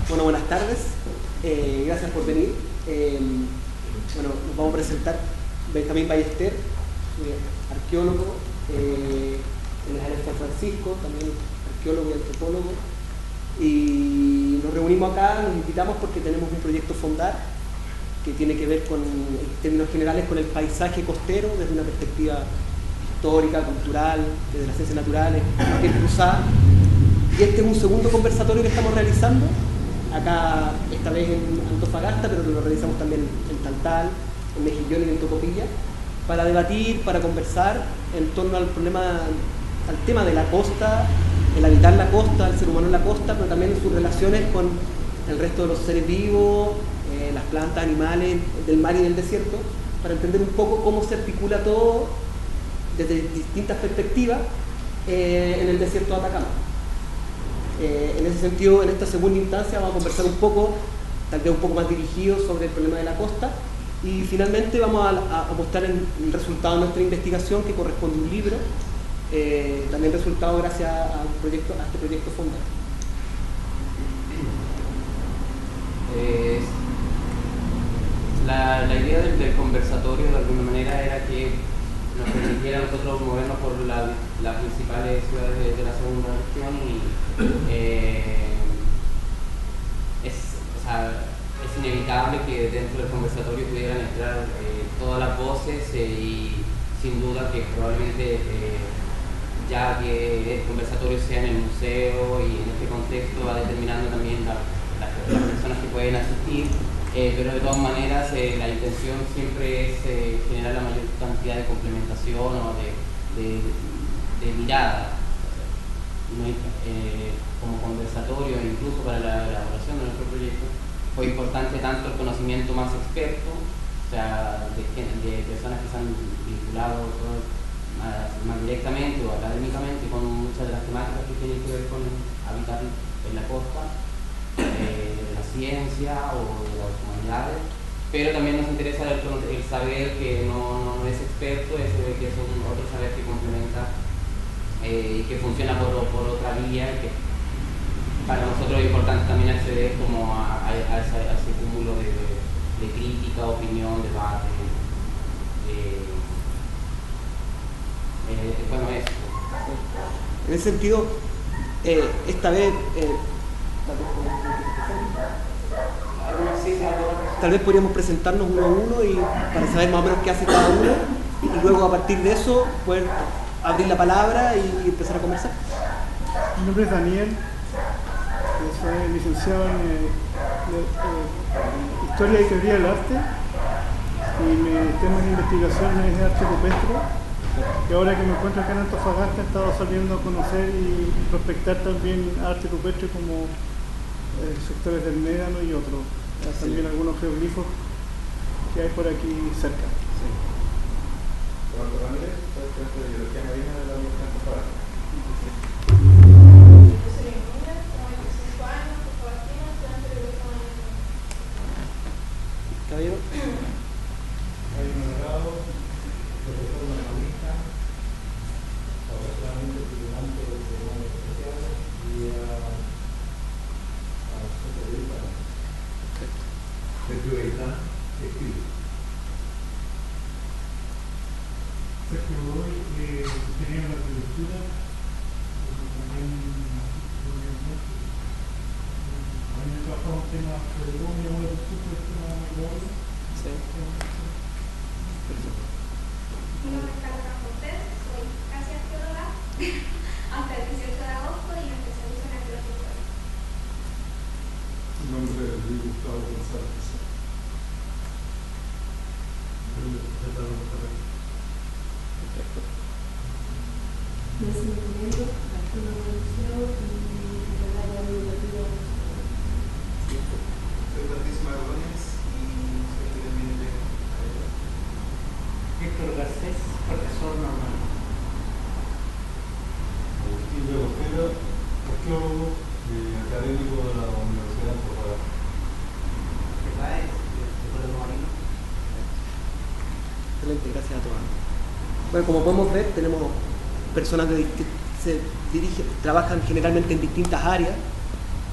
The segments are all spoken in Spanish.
Bueno, buenas tardes, gracias por venir. Bueno, nos vamos a presentar Benjamín Ballester, arqueólogo en las áreas de San Francisco, también arqueólogo y antropólogo. Y nos reunimos acá, nos invitamos porque tenemos un proyecto Fondar que tiene que ver con, en términos generales, con el paisaje costero desde una perspectiva histórica, cultural, desde las ciencias naturales, cualquier cruzada. Y este es un segundo conversatorio que estamos realizando, acá esta vez en Antofagasta, pero lo realizamos también en Taltal, en Mejillón y en Tocopilla, para debatir, para conversar en torno al problema, al tema de la costa, el habitar la costa, el ser humano en la costa, pero también en sus relaciones con el resto de los seres vivos, las plantas, animales del mar y del desierto, para entender un poco cómo se articula todo desde distintas perspectivas en el desierto de Atacama. En ese sentido, en esta segunda instancia vamos a conversar un poco, tal vez un poco más dirigido sobre el problema de la costa, y finalmente vamos a mostrar el resultado de nuestra investigación, que corresponde a un libro, también resultado gracias a este proyecto Fondar. La idea del conversatorio de alguna manera era que nos permitiera a nosotros movernos por las principales ciudades de la segunda región y es inevitable que dentro del conversatorio pudieran entrar todas las voces y sin duda que probablemente ya que el conversatorio sea en el museo y en este contexto va determinando también las personas que pueden asistir. Pero de todas maneras la intención siempre es generar la mayor cantidad de complementación o de mirada, como conversatorio, incluso para la elaboración de nuestro proyecto. Fue importante tanto el conocimiento más experto, o sea, de personas que se han vinculado más directamente o académicamente con muchas de las temáticas que tienen que ver con habitar en la costa, de la ciencia o de las humanidades, pero también nos interesa el saber que no es experto, que es otro saber que complementa y que funciona por otra vía, y que para nosotros es importante también acceder como a ese cúmulo de crítica, opinión, debate. Bueno, eso. En ese sentido, esta vez tal vez podríamos presentarnos uno a uno y para saber más o menos qué hace cada uno, y luego a partir de eso poder abrir la palabra y empezar a conversar. Mi nombre es Daniel, soy licenciado en Historia y Teoría del Arte, y mi tema de investigación es arte rupestre. Y ahora que me encuentro acá en Antofagasta he estado saliendo a conocer y prospectar también arte rupestre como sectores del Médano y otros. También algunos geoglifos que hay por aquí cerca. Sí. Eduardo Ramírez, doctor de Biología Marina de la Universidad de Antofagasta. Yo soy Emilia, tengo 25 años, Antofagasta, estudiante de Biología Marina. Caballero. Hay un grado, profesor de economista, profesionalmente estudiante de Tribunales Especiales y de periodista escrito. Sergio Godoy, ingeniero de arquitectura, también he trabajado en temas de Colombia, muy del sur, el tema de Colombia. Sí. Perfecto. Mi nombre es Carla Cortés, soy casi arqueóloga hasta el 18 de agosto y me especializo en arqueología. Mi nombre es Luis Gustavo González. Nacimiento, arqueólogo del museo y del área divulgativa. Soy Patricio Margones y soy también de Héctor Garcés, profesor normal. Agustín de Ojeda, arqueólogo y académico de la Universidad de Antofagasta. ¿Qué tal? Marino. Excelente, gracias a todos. Bueno, como podemos ver, tenemos personas que trabajan generalmente en distintas áreas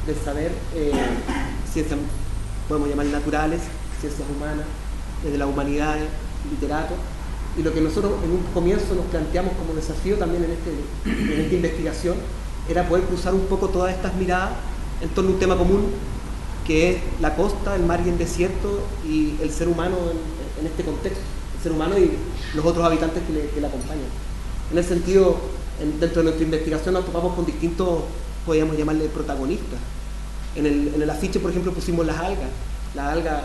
del saber, ciencias, podemos llamar naturales, ciencias humanas, desde las humanidades, literato, y lo que nosotros en un comienzo nos planteamos como desafío también en esta investigación era poder cruzar un poco todas estas miradas en torno a un tema común, que es la costa, el mar y el desierto, y el ser humano en este contexto, el ser humano y los otros habitantes que le acompañan. En ese sentido, dentro de nuestra investigación nos topamos con distintos, podríamos llamarle protagonistas. En el afiche, por ejemplo, pusimos las algas. Las algas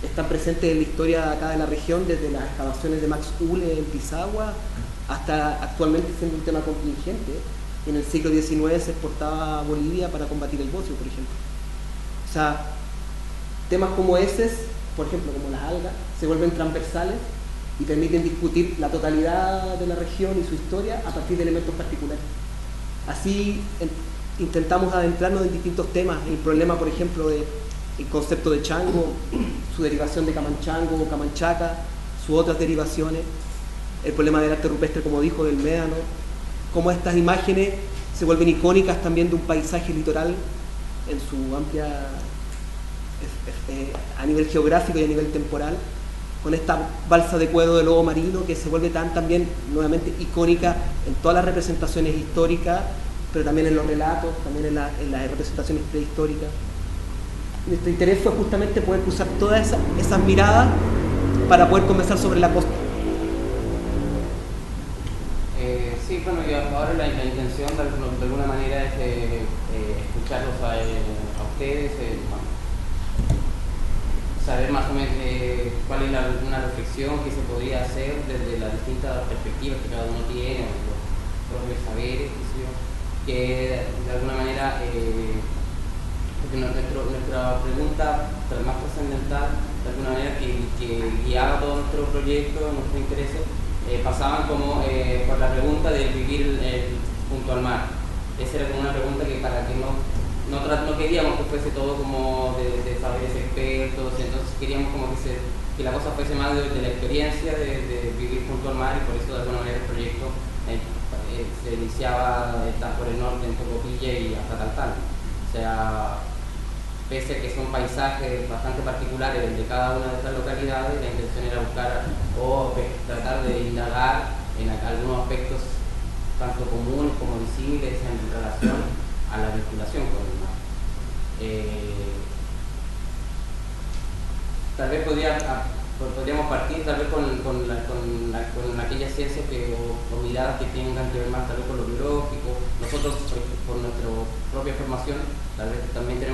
están presentes en la historia acá de la región, desde las excavaciones de Max Uhle en Pisagua hasta actualmente siendo un tema contingente. En el siglo XIX se exportaba a Bolivia para combatir el bocio, por ejemplo. O sea, temas como ese, por ejemplo, como las algas, se vuelven transversales y permiten discutir la totalidad de la región y su historia a partir de elementos particulares. Así intentamos adentrarnos en distintos temas. El problema, por ejemplo, del concepto de chango, su derivación de camanchango o camanchaca, sus otras derivaciones, el problema del arte rupestre, como dijo, del médano, cómo estas imágenes se vuelven icónicas también de un paisaje litoral en su amplia, a nivel geográfico y a nivel temporal, con esta balsa de cuero de lobo marino que se vuelve también nuevamente icónica en todas las representaciones históricas, pero también en los relatos, también en las representaciones prehistóricas. Nuestro interés fue justamente poder cruzar todas esas miradas para poder conversar sobre la costa. Sí, bueno, y ahora la intención de alguna manera es escucharlos a ustedes, bueno, saber más o menos cuál es una reflexión que se podría hacer desde las distintas perspectivas que cada uno tiene, los propios saberes, que de alguna manera, porque nuestra pregunta más trascendental, de alguna manera que guiaba todo nuestro proyecto, nuestros intereses, pasaban como por la pregunta de vivir junto al mar. Esa era como una pregunta que para que no queríamos que fuese todo como de saberes expertos, entonces queríamos como que la cosa fuese más de la experiencia de vivir junto al mar, y por eso de alguna manera el proyecto se iniciaba por el norte en Tocopilla y hasta Taltal. O sea, pese a que son paisajes bastante particulares de cada una de estas localidades, la intención era buscar o tratar de indagar en algunos aspectos tanto comunes como disímiles en relación a la vinculación con el mar. Tal vez podríamos partir tal vez con aquellas ciencias o miradas que tengan que ver más tal vez con lo biológico. Nosotros, por nuestra propia formación, tal vez también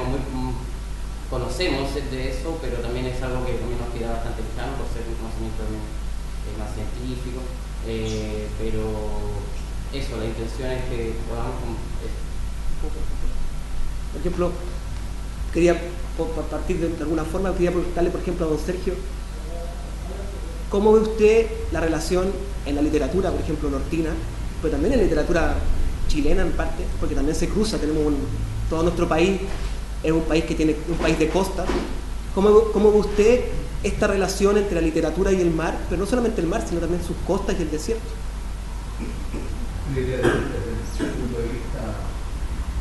conocemos de eso, pero también es algo que también nos queda bastante lejano por ser un conocimiento también más científico. Pero eso, la intención es que podamos... Por ejemplo, quería partir de alguna forma, quería preguntarle, por ejemplo, a don Sergio, ¿cómo ve usted la relación en la literatura, por ejemplo, nortina, pero también en la literatura chilena en parte, porque también se cruza, todo nuestro país es un país que tiene un país de costa? ¿Cómo ve usted esta relación entre la literatura y el mar, pero no solamente el mar, sino también sus costas y el desierto? Desde el punto de vista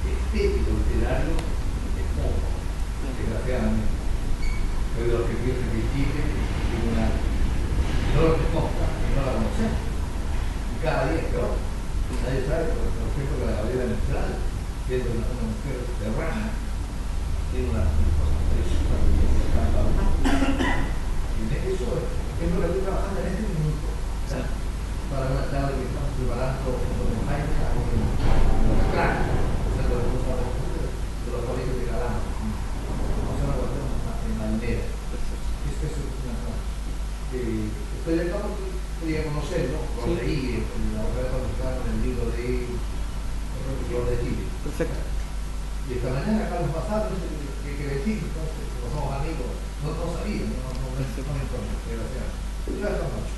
estético, literario, es poco, desgraciadamente. Pero los que piensan que Chile tiene una enorme costa que no la conocemos. Y cada día es peor. Nadie sabe, por ejemplo, que la Gabriela Mistral, siendo una mujer serrana, tiene una cosa preciosas que se llama la. Y eso es lo que estoy trabajando en este minuto. O sea, para una charla que estamos preparando con el Jaime en los crack, o sea, de los colegios de Calama, o sea, lo hacemos en la aldea. Eso es una cosa. Estoy de acuerdo que quería conocerlo, lo leí en la otra vez cuando estaba en el libro de Flor de Chile. Perfecto. Y esta mañana Carlos Pasado dice que decir, entonces, como somos amigos, no sabía, no me informé, desgraciadamente. Ya esta noche.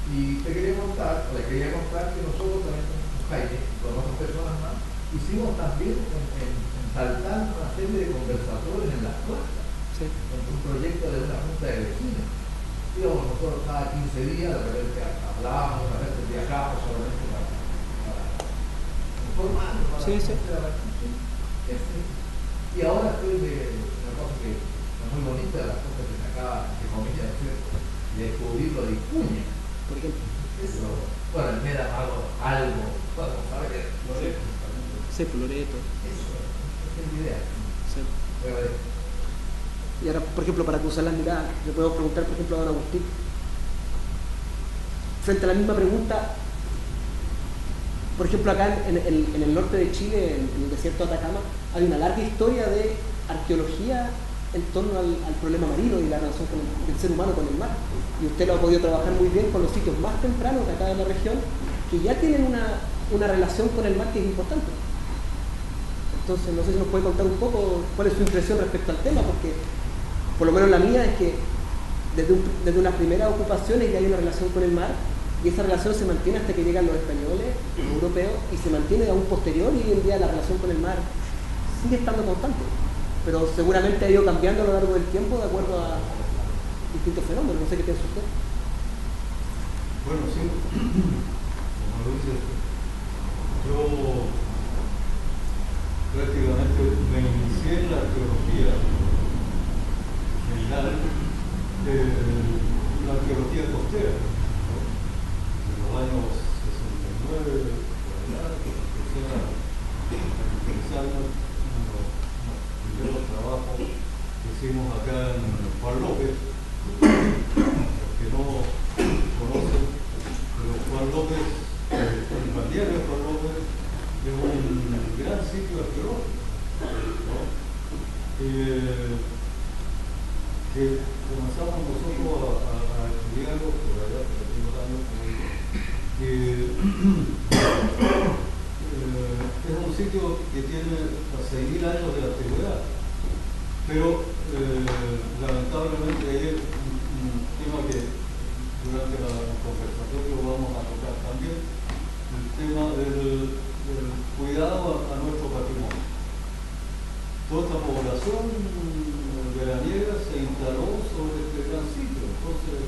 Y te quería contar, o le quería contar que nosotros también con Jaime, con otras personas más, hicimos también en Taltal una serie de conversatorios en las plazas, con un proyecto de una junta de vecinos. Íbamos nosotros cada 15 días, de repente hablábamos, a veces viajábamos solamente para informarnos, para Y ahora estoy de una cosa que es muy bonita, de las cosas que se acaba de comillas de hacer, de descubrir lo de Icuña. Por ejemplo. Eso, bueno, me da algo, podemos saber. Sí, Loreto. Eso, esa es la idea. Sí. Voy a ver. Y ahora, por ejemplo, para cruzar las miradas, le puedo preguntar, por ejemplo, a don Agustín, frente a la misma pregunta, por ejemplo, acá en el norte de Chile, en el desierto de Atacama, hay una larga historia de arqueología en torno al problema marino y la relación del ser humano con el mar. Y usted lo ha podido trabajar muy bien con los sitios más tempranos de acá de la región, que ya tienen una relación con el mar que es importante. Entonces, no sé si nos puede contar un poco cuál es su impresión respecto al tema, porque por lo menos la mía es que desde unas primeras ocupaciones ya hay una relación con el mar, y esa relación se mantiene hasta que llegan los españoles, los europeos, y se mantiene aún posterior, y hoy en día la relación con el mar sigue estando constante, pero seguramente ha ido cambiando a lo largo del tiempo de acuerdo a distintos fenómenos. No sé qué piensa usted. Bueno, sí, como lo dice, yo prácticamente me inicié en la arqueología general, la arqueología costera, ¿no? En los años 69, por allá, utilizando unos primeros trabajos que hicimos acá en Juan López. Que no conocen, pero Juan López, el balneario Juan López es un gran sitio arqueológico, ¿no? Que comenzamos nosotros a estudiarlo por allá, por aquellos años, es un sitio que tiene 6.000 años de antigüedad, pero lamentablemente hay un tema que durante la conversación vamos a tocar también, el tema del cuidado a nuestro patrimonio. Toda esta población veraniega se instaló sobre este gran sitio, entonces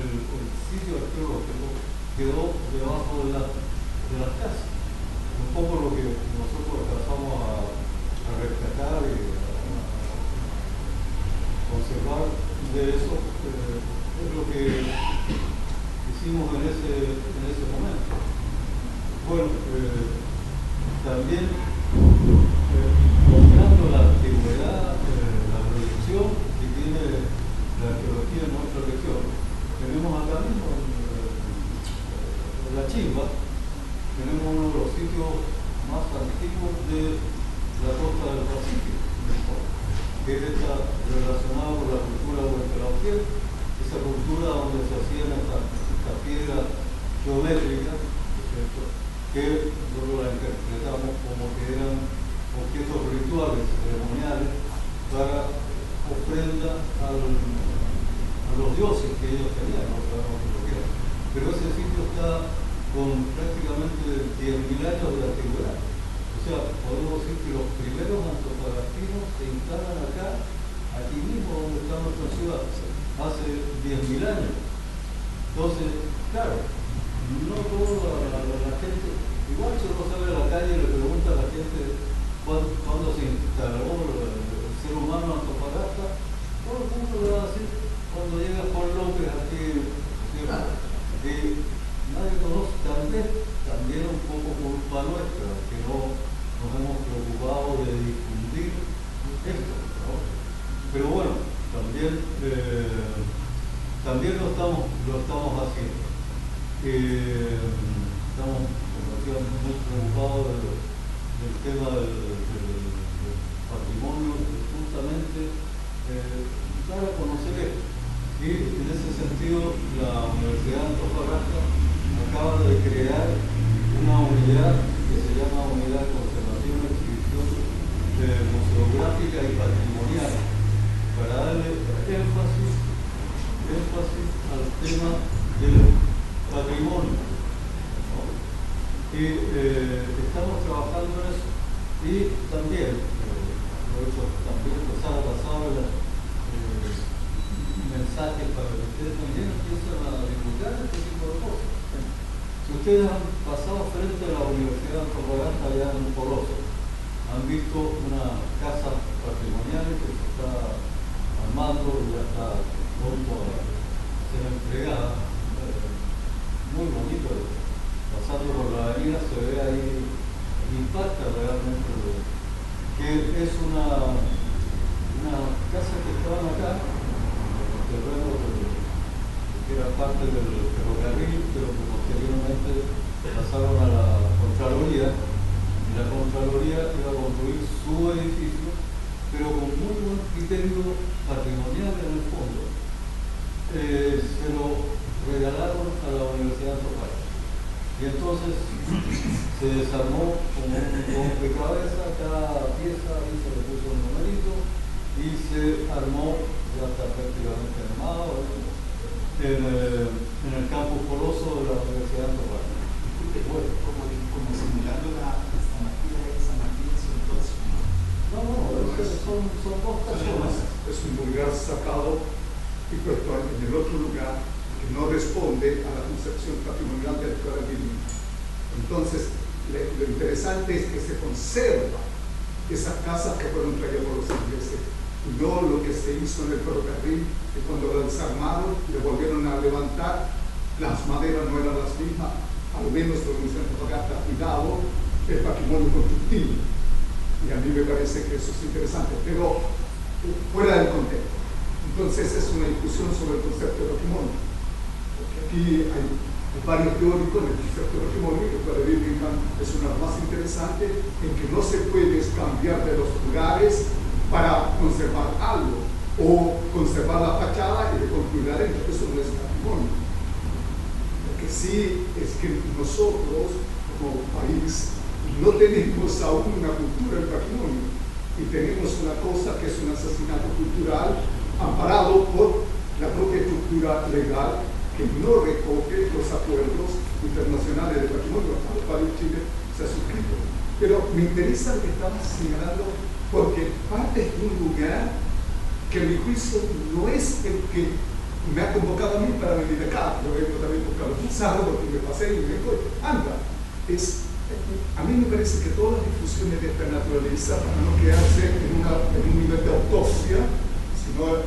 el sitio arqueológico quedó debajo de las casas. Un poco lo que nosotros alcanzamos a rescatar y conservar de eso es lo que hicimos en ese momento. Bueno, también mostrando la antigüedad, la proyección que tiene la arqueología en nuestra región, tenemos acá mismo en La Chimba, tenemos uno de los sitios más antiguos de la costa del Pacífico, que está relacionado con la cultura huertelauquén, esa cultura donde se hacían estas piedras geométricas, que nosotros la interpretamos como que eran objetos rituales, ceremoniales, para ofrenda a los dioses que ellos tenían, no sabemos lo que era. Pero ese sitio está con prácticamente 10.000 años de antigüedad. O sea, podemos decir que los primeros antofagastinos se instalan acá, aquí mismo donde está nuestra ciudad, hace 10.000 años. Entonces, claro, no toda la gente, igual si uno sale a la calle y le pregunta a la gente cuándo se instaló el ser humano en Antofagasta, todo el mundo le va a decir cuando llega Juan López aquí, ¿cierto? Y nadie conoce, también un poco culpa nuestra, que no nos hemos preocupado de difundir esto, ¿no? Pero bueno, también lo estamos haciendo. Estamos, como decía, muy preocupados del tema del patrimonio, justamente dar a conocer esto. Y en ese sentido, la Universidad de Antofagasta acaba de crear una unidad que se llama Unidad de Conservación y Exhibición Museográfica y Patrimonial, para darle énfasis al tema del patrimonio, ¿no? Y estamos trabajando en eso. Y también, empezar a pasar mensajes para que ustedes también empiecen a divulgar este tipo de cosas. Si ustedes han pasado frente a la Universidad de Antofagasta allá en Poloso, han visto una casa patrimonial que se está armando y ya está pronto a ser entregada. Muy bonito. Pasando por la avenida se ve ahí, impacta realmente que es una casa que estaban acá, en el terreno que era parte del ferrocarril, pero que posteriormente pasaron a la Contraloría, y la Contraloría iba a construir su edificio, pero con muy buen criterio patrimonial en el fondo. Se lo regalaron a la Universidad de Antofagasta. Y entonces se desarmó como un rompecabezas, cada pieza ahí se le puso un numerito y se armó, ya está prácticamente armado, en el campus Coloso de la Universidad de Antofagasta. Disculpe, como simulando la San Martín y San Martín son todas. No, son dos personas. Es un lugar sacado y puesto en el otro lugar que no responde a la concepción patrimonial del ferrocarril. Entonces, lo interesante es que se conserva esas casas que fueron traídas por los ingleses, y no lo que se hizo en el ferrocarril, que cuando lo desarmaron y lo volvieron a levantar, las maderas no eran las mismas, al menos lo que se ha cuidado el patrimonio constructivo. Y a mí me parece que eso es interesante, pero fuera del contexto. Entonces es una discusión sobre el concepto de patrimonio. Porque aquí hay varios teóricos del concepto de patrimonio, que para Birmingham es una más interesante, en que no se puede cambiar de los lugares para conservar algo, o conservar la fachada y reconstruir adentro. Eso no es patrimonio. Lo que sí es que nosotros, como país, no tenemos aún una cultura del patrimonio, y tenemos una cosa que es un asesinato cultural amparado por la propia estructura legal que no recoge los acuerdos internacionales de patrimonio a los cuales Chile se ha suscrito. Pero me interesa lo que estamos señalando, porque parte de un lugar que a mi juicio no es el que me ha convocado a mí para venir acá. Yo vengo también por Carlos Pizarro, porque me pasé y me dijo, anda. A mí me parece que todas las discusiones de esta naturaleza, para no quedarse en un nivel de autopsia, sino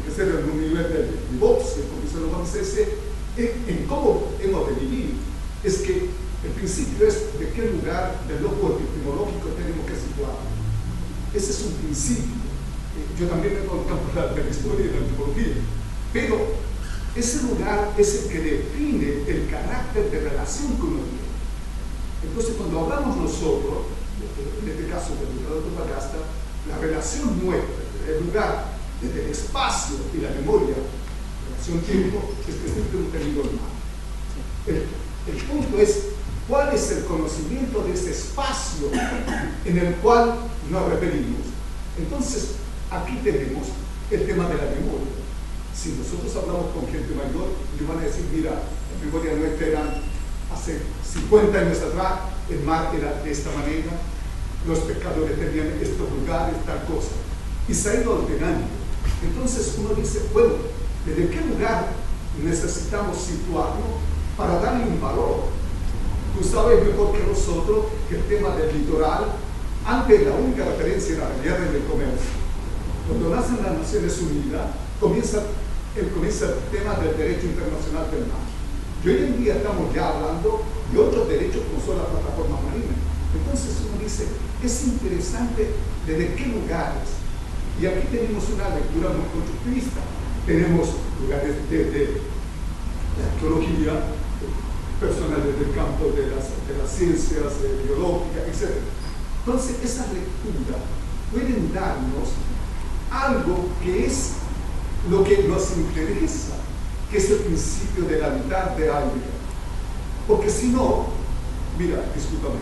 que ser en un nivel de biopsia, como dicen los franceses, en cómo hemos de vivir, es que el principio es de qué lugar del loco epistemológico tenemos que situar. Ese es un principio. Yo también vengo del campo de la historia y de la antropología, pero ese lugar es el que define el carácter de relación que uno tiene. Entonces, cuando hablamos nosotros, en este caso del lugar de Antofagasta, la relación nuestra, el lugar, desde el espacio y la memoria, la relación tiempo, es que siempre un tenido mal. El punto es, ¿cuál es el conocimiento de ese espacio en el cual nos referimos? Entonces, aquí tenemos el tema de la memoria. Si nosotros hablamos con gente mayor, ellos van a decir, mira, la memoria nuestra era hace 50 años atrás, el mar era de esta manera, los pescadores tenían estos lugares, tal cosa, y se ha ido ordenando. Entonces uno dice, bueno, ¿desde qué lugar necesitamos situarnos para darle un valor? Tú sabes mejor que nosotros que el tema del litoral, antes la única referencia era la guerra del comercio. Cuando nacen las Naciones Unidas, comienza el tema del derecho internacional del mar. Y hoy en día estamos ya hablando de otros derechos como son las plataformas marinas. Entonces uno dice, es interesante desde qué lugares. Y aquí tenemos una lectura muy constructivista. Tenemos lugares desde la arqueología, personas desde el campo de las ciencias biológicas, etc. Entonces esas lecturas pueden darnos algo que es lo que nos interesa, que es el principio del habitar de Heidegger. Porque si no, mira, discúlpame,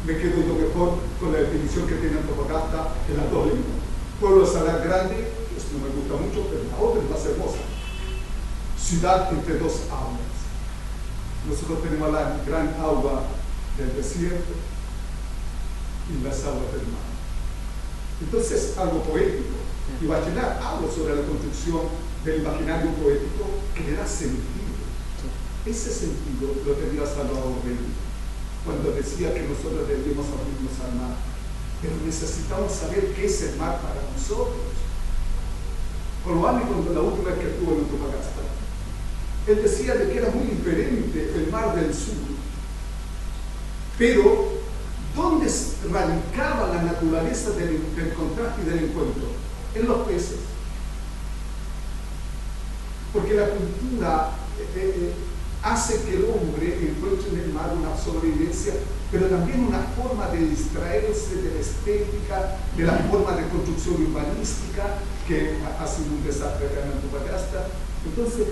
me quedo yo mejor con la definición que tiene Antofagasta en las dos lenguas. Pueblo de Salar Grande, esto no me gusta mucho, pero la otra es más hermosa. Ciudad entre dos aguas. Nosotros tenemos la gran agua del desierto y las aguas del mar. Entonces, algo poético. Y Bachelard habla sobre la construcción del imaginario poético que le da sentido. Ese sentido lo tenía Salvador Rey cuando decía que nosotros debíamos abrirnos al mar. pero necesitamos saber qué es el mar para nosotros. Coloani, cuando la última vez que estuvo en Antofagasta, él decía de que era muy diferente el mar del sur, pero ¿dónde radicaba la naturaleza del contraste y del encuentro? En los peces. Porque la cultura hace que el hombre encuentre en el mar una sobrevivencia, pero también una forma de distraerse de la estética, de la forma de construcción urbanística, que ha sido un desastre acá en Antofagasta. Entonces,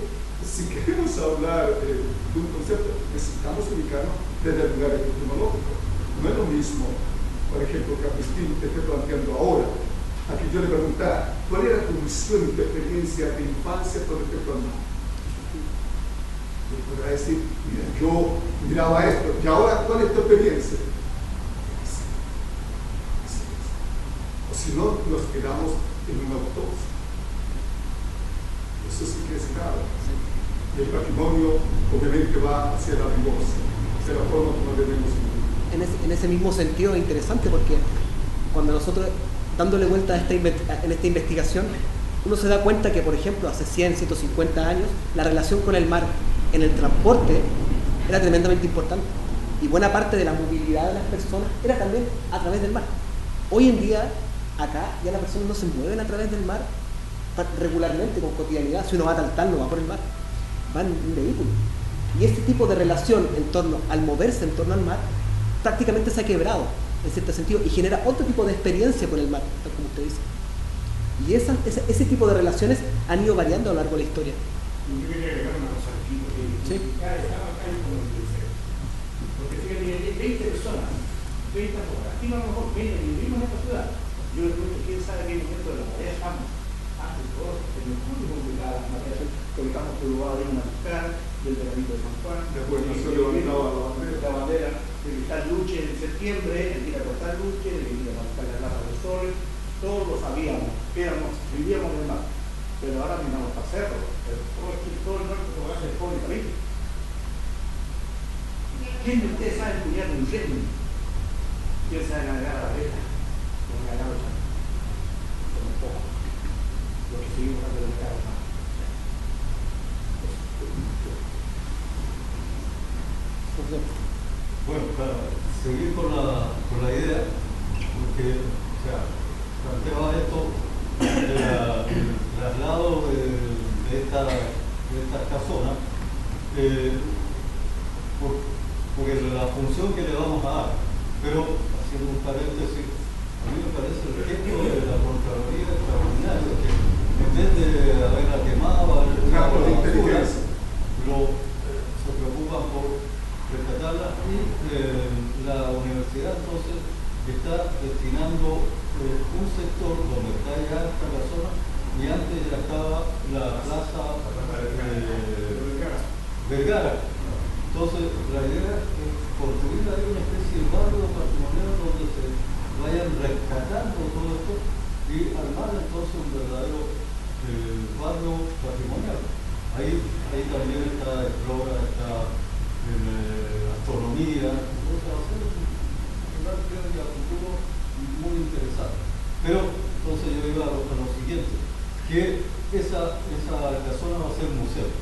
si queremos hablar de un concepto, necesitamos ubicarnos desde el lugar epistemológico. No es lo mismo, por ejemplo, que Agustín te esté planteando ahora, a que yo le preguntara, ¿cuál era tu visión y tu experiencia de infancia con respecto al mar? Yo podrá decir, mira, yo miraba esto, y ahora, ¿cuál es tu experiencia? O si no, nos quedamos en una autopsia. Eso sí que es grave. Y el patrimonio, obviamente, va hacia la divorcia, hacia la forma como debemos vivir. En ese mismo sentido es interesante porque cuando nosotros, dándole vuelta a en esta investigación, uno se da cuenta que, por ejemplo, hace 100, 150 años, la relación con el mar en el transporte era tremendamente importante. Y buena parte de la movilidad de las personas era también a través del mar. Hoy en día, acá, ya las personas no se mueven a través del mar regularmente, con cotidianidad. Si uno va a Taltal, no va por el mar, va en un vehículo. Y este tipo de relación en torno al moverse en torno al mar prácticamente se ha quebrado en cierto sentido y genera otro tipo de experiencia con el mar, tal como usted dice. Y ese tipo de relaciones han ido variando a lo largo de la historia. Yo quería agregar una cosa aquí, porque ¿sí? Cada acá hay como diferente. Porque fíjate, 20 personas, 20 personas, aquí no a lo mejor 20, vivimos en esta ciudad. Yo le pregunto, ¿quién sabe qué momento de la marea estamos? Antes de todo, en el mundo complicado, las mareas, porque estamos preocupados de una buscar, del veranito de San Juan, después no se levantaba la bandera, de que está Luche en septiembre, el día de cortar Luche, de que ir a buscar las lapas del sol, todos lo sabíamos, vivíamos en el mar. Pero ahora miramos para cerro, todo el norte lo hace el pobre país. ¿Quién de ustedes sabe empuñar un incendio? ¿Quién sabe navegar a la vela? Como navegar los chancos. Como poco. Lo que seguimos haciendo de cada mar. Bueno, para seguir con la idea, porque, o sea, planteaba esto del traslado de estas casonas, porque la función que le vamos a dar, pero haciendo un paréntesis, a mí me parece el ejemplo de la Contraloría extraordinario, que en vez de haberla quemado, se preocupan por rescatarla y la universidad entonces está destinando un sector donde está ya esta persona y antes ya estaba la plaza Vergara. Entonces la idea es construir ahí una especie de barrio patrimonial donde se vayan rescatando todo esto y armar entonces un verdadero barrio patrimonial. Ahí también está Explora, está astronomía, entonces va a ser un creo que a futuro muy interesante. Pero entonces yo iba a lo siguiente, que esa casona va a ser museo,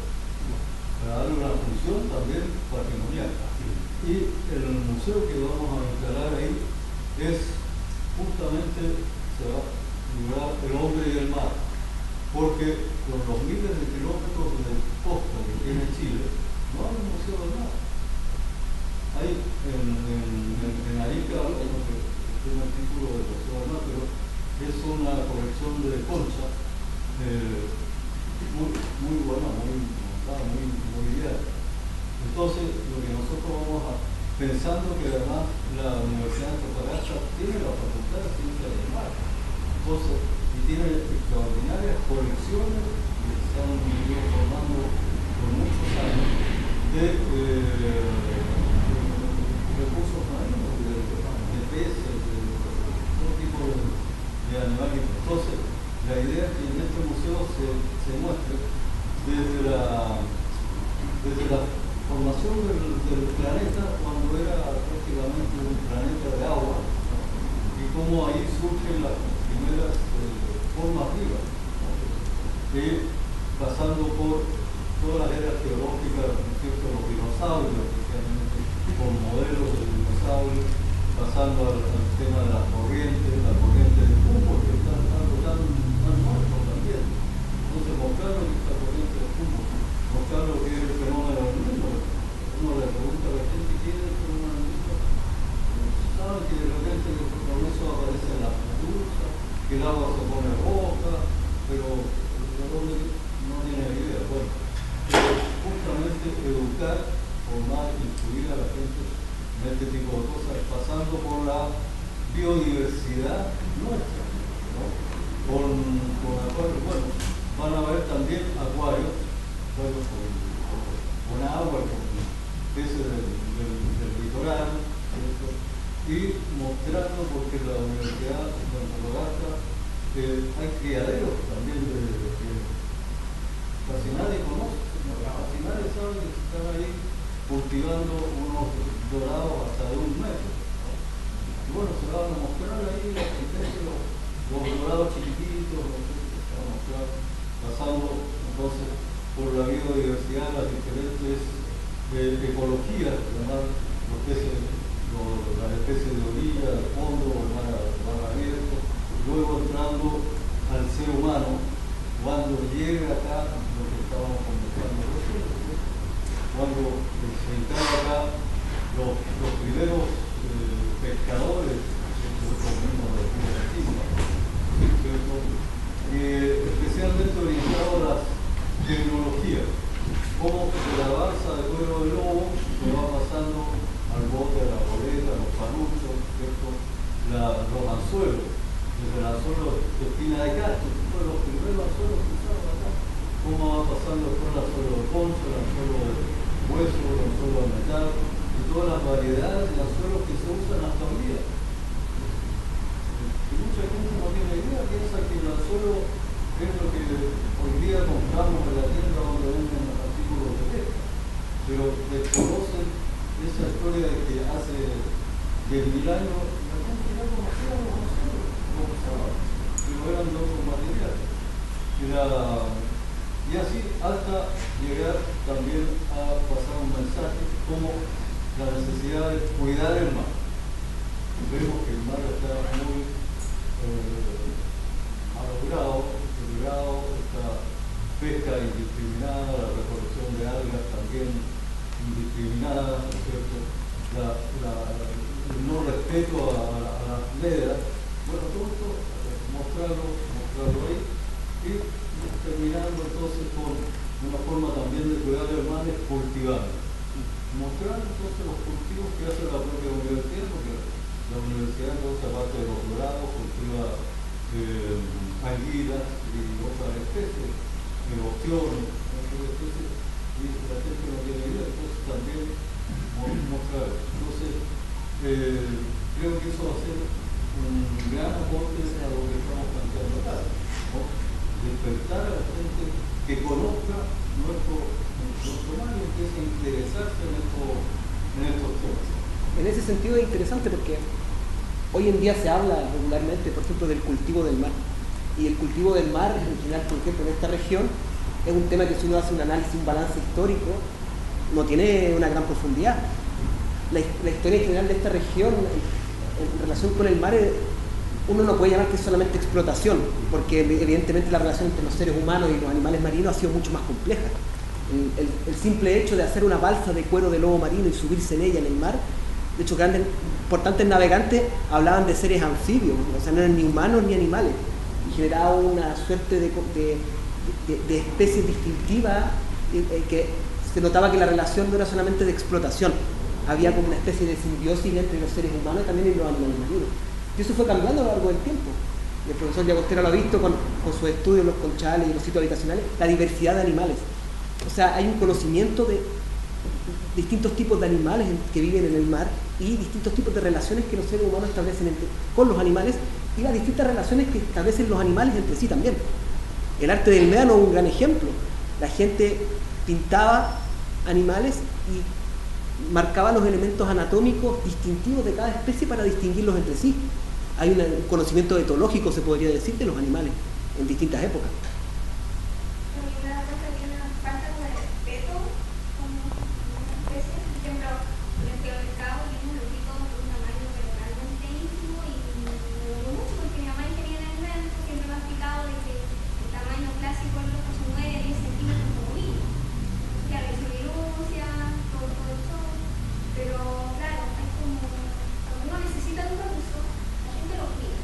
para darle una función también patrimonial. Y el museo que vamos a instalar ahí es justamente, se va a lograr el hombre y el mar, porque con los miles de kilómetros de costa que tiene Chile, no hay un museo del mar. Hay en Arica, no sé, tiene un artículo del museo del mar, pero es una colección de concha muy buena, muy bien. Entonces, lo que nosotros vamos a, pensando que además la Universidad de Antofagasta tiene la Facultad de Ciencias del Mar, entonces, y tiene extraordinarias colecciones que se han venido formando por muchos años de recursos marinos, de peces, de todo tipo de animales. Entonces, la idea es que en este museo se muestre desde la formación del planeta, cuando era prácticamente un planeta de agua, y cómo ahí surgen las primeras formas vivas, ¿no? Pasando por todas las eras geológicas, ¿no es cierto?, los dinosaurios, especialmente con modelos de dinosaurios, pasando al tema de la corriente del fútbol, que está algo tan nuestro también. Entonces, mostrar lo que es la corriente del fútbol, mostrar lo que es el fenómeno del mundo. Uno le pregunta a la gente quién es el fenómeno del mundo. Saben que de repente con eso aparecen las medusas, que el agua se pone roja, pero no tiene idea. Bueno, justamente educar, formar, instruir a la gente en este tipo de cosas, pasando por la biodiversidad nuestra, ¿no? Con acuarios, bueno, van a haber también acuarios con agua, con peces del litoral, ¿cierto? Y mostrando, porque la Universidad de Antofagasta hay criaderos también de que casi nadie conoce, casi nadie sabe que están ahí cultivando unos dorados hasta de 1 metro, ¿no? Y bueno, se van a mostrar ahí la existencia de los dorados chiquititos, se van a mostrar, pasando entonces por la biodiversidad, las diferentes ecologías, llamar los peces, las especies de orilla, de fondo, mar abierto, luego entrando al ser humano, cuando llegue acá lo que estábamos conversando recién, cuando se instala acá los primeros pescadores, especialmente orientados a las tecnologías, como de la balsa de cuero de lobo se va pasando al bote, a la boleta, a los panuchos, ¿cierto? Los anzuelos, desde el anzuelo de espina de castro, que fueron los primeros anzuelos que usaron acá, cómo va pasando después el anzuelo de concha, el anzuelo de hueso, el anzuelo de metal, y todas las variedades de anzuelos que se usan hasta hoy día. Y mucha gente no tiene idea, piensa que el anzuelo es lo que hoy día compramos en la tienda donde venden artículos de pesca, pero desconocen esa historia de que hace 10.000 años la gente ya conocía los anzuelos, lo usaban, pero eran de otros materiales. Y así hasta llegar también a pasar un mensaje como la necesidad de cuidar el mar. Vemos que el mar está muy malogrado, deteriorado, esta pesca indiscriminada, la recolección de algas también indiscriminada, ¿no es cierto? El no respeto a las vedas. Bueno, todo esto, mostrarlo ahí. Y terminando entonces con una forma también de cuidar el mar es cultivar. Mostrar entonces los cultivos que hace la propia universidad, porque la universidad entonces aparte de los dorados cultiva anguilas y otras especies, opciones, y la gente no tiene idea, entonces también mostrar. Entonces creo que eso va a ser un gran aporte a lo que estamos planteando acá, ¿no? Despertar a la gente que conozca nuestro mar y empiece a interesarse en estos temas. En ese sentido es interesante porque hoy en día se habla regularmente, por ejemplo, del cultivo del mar. Y el cultivo del mar, en general, por ejemplo, en esta región, es un tema que si uno hace un análisis, un balance histórico, no tiene una gran profundidad. La historia en general de esta región, en relación con el mar, uno no puede llamar que es solamente explotación, porque evidentemente la relación entre los seres humanos y los animales marinos ha sido mucho más compleja. El simple hecho de hacer una balsa de cuero de lobo marino y subirse en ella en el mar, de hecho grandes, importantes navegantes hablaban de seres anfibios, o sea, no eran ni humanos ni animales, y generaba una suerte de especies distintivas que se notaba que la relación no era solamente de explotación, había como una especie de simbiosis entre los seres humanos y también los animales marinos. Y eso fue cambiando a lo largo del tiempo. Y el profesor Llagostera lo ha visto con sus estudios, los conchales y los sitios habitacionales, la diversidad de animales. O sea, hay un conocimiento de distintos tipos de animales que viven en el mar y distintos tipos de relaciones que los seres humanos establecen con los animales y las distintas relaciones que establecen los animales entre sí también. El arte del médano es un gran ejemplo. La gente pintaba animales y marcaba los elementos anatómicos distintivos de cada especie para distinguirlos entre sí. hay un conocimiento etológico, se podría decir, de los animales en distintas épocas. A mí me da cuenta que hay una falta de respeto como una especie. Por ejemplo, yo fui al mercado y vi un lobito de un tamaño pero realmente íntimo y me dolió mucho porque mi mamá tenía en el evento siempre me ha explicado de que el tamaño clásico es los 9 10 centímetros como mínimo. Claro, y su minucia, todo eso, pero claro, es como cuando uno necesita de un recurso, la gente lo pide.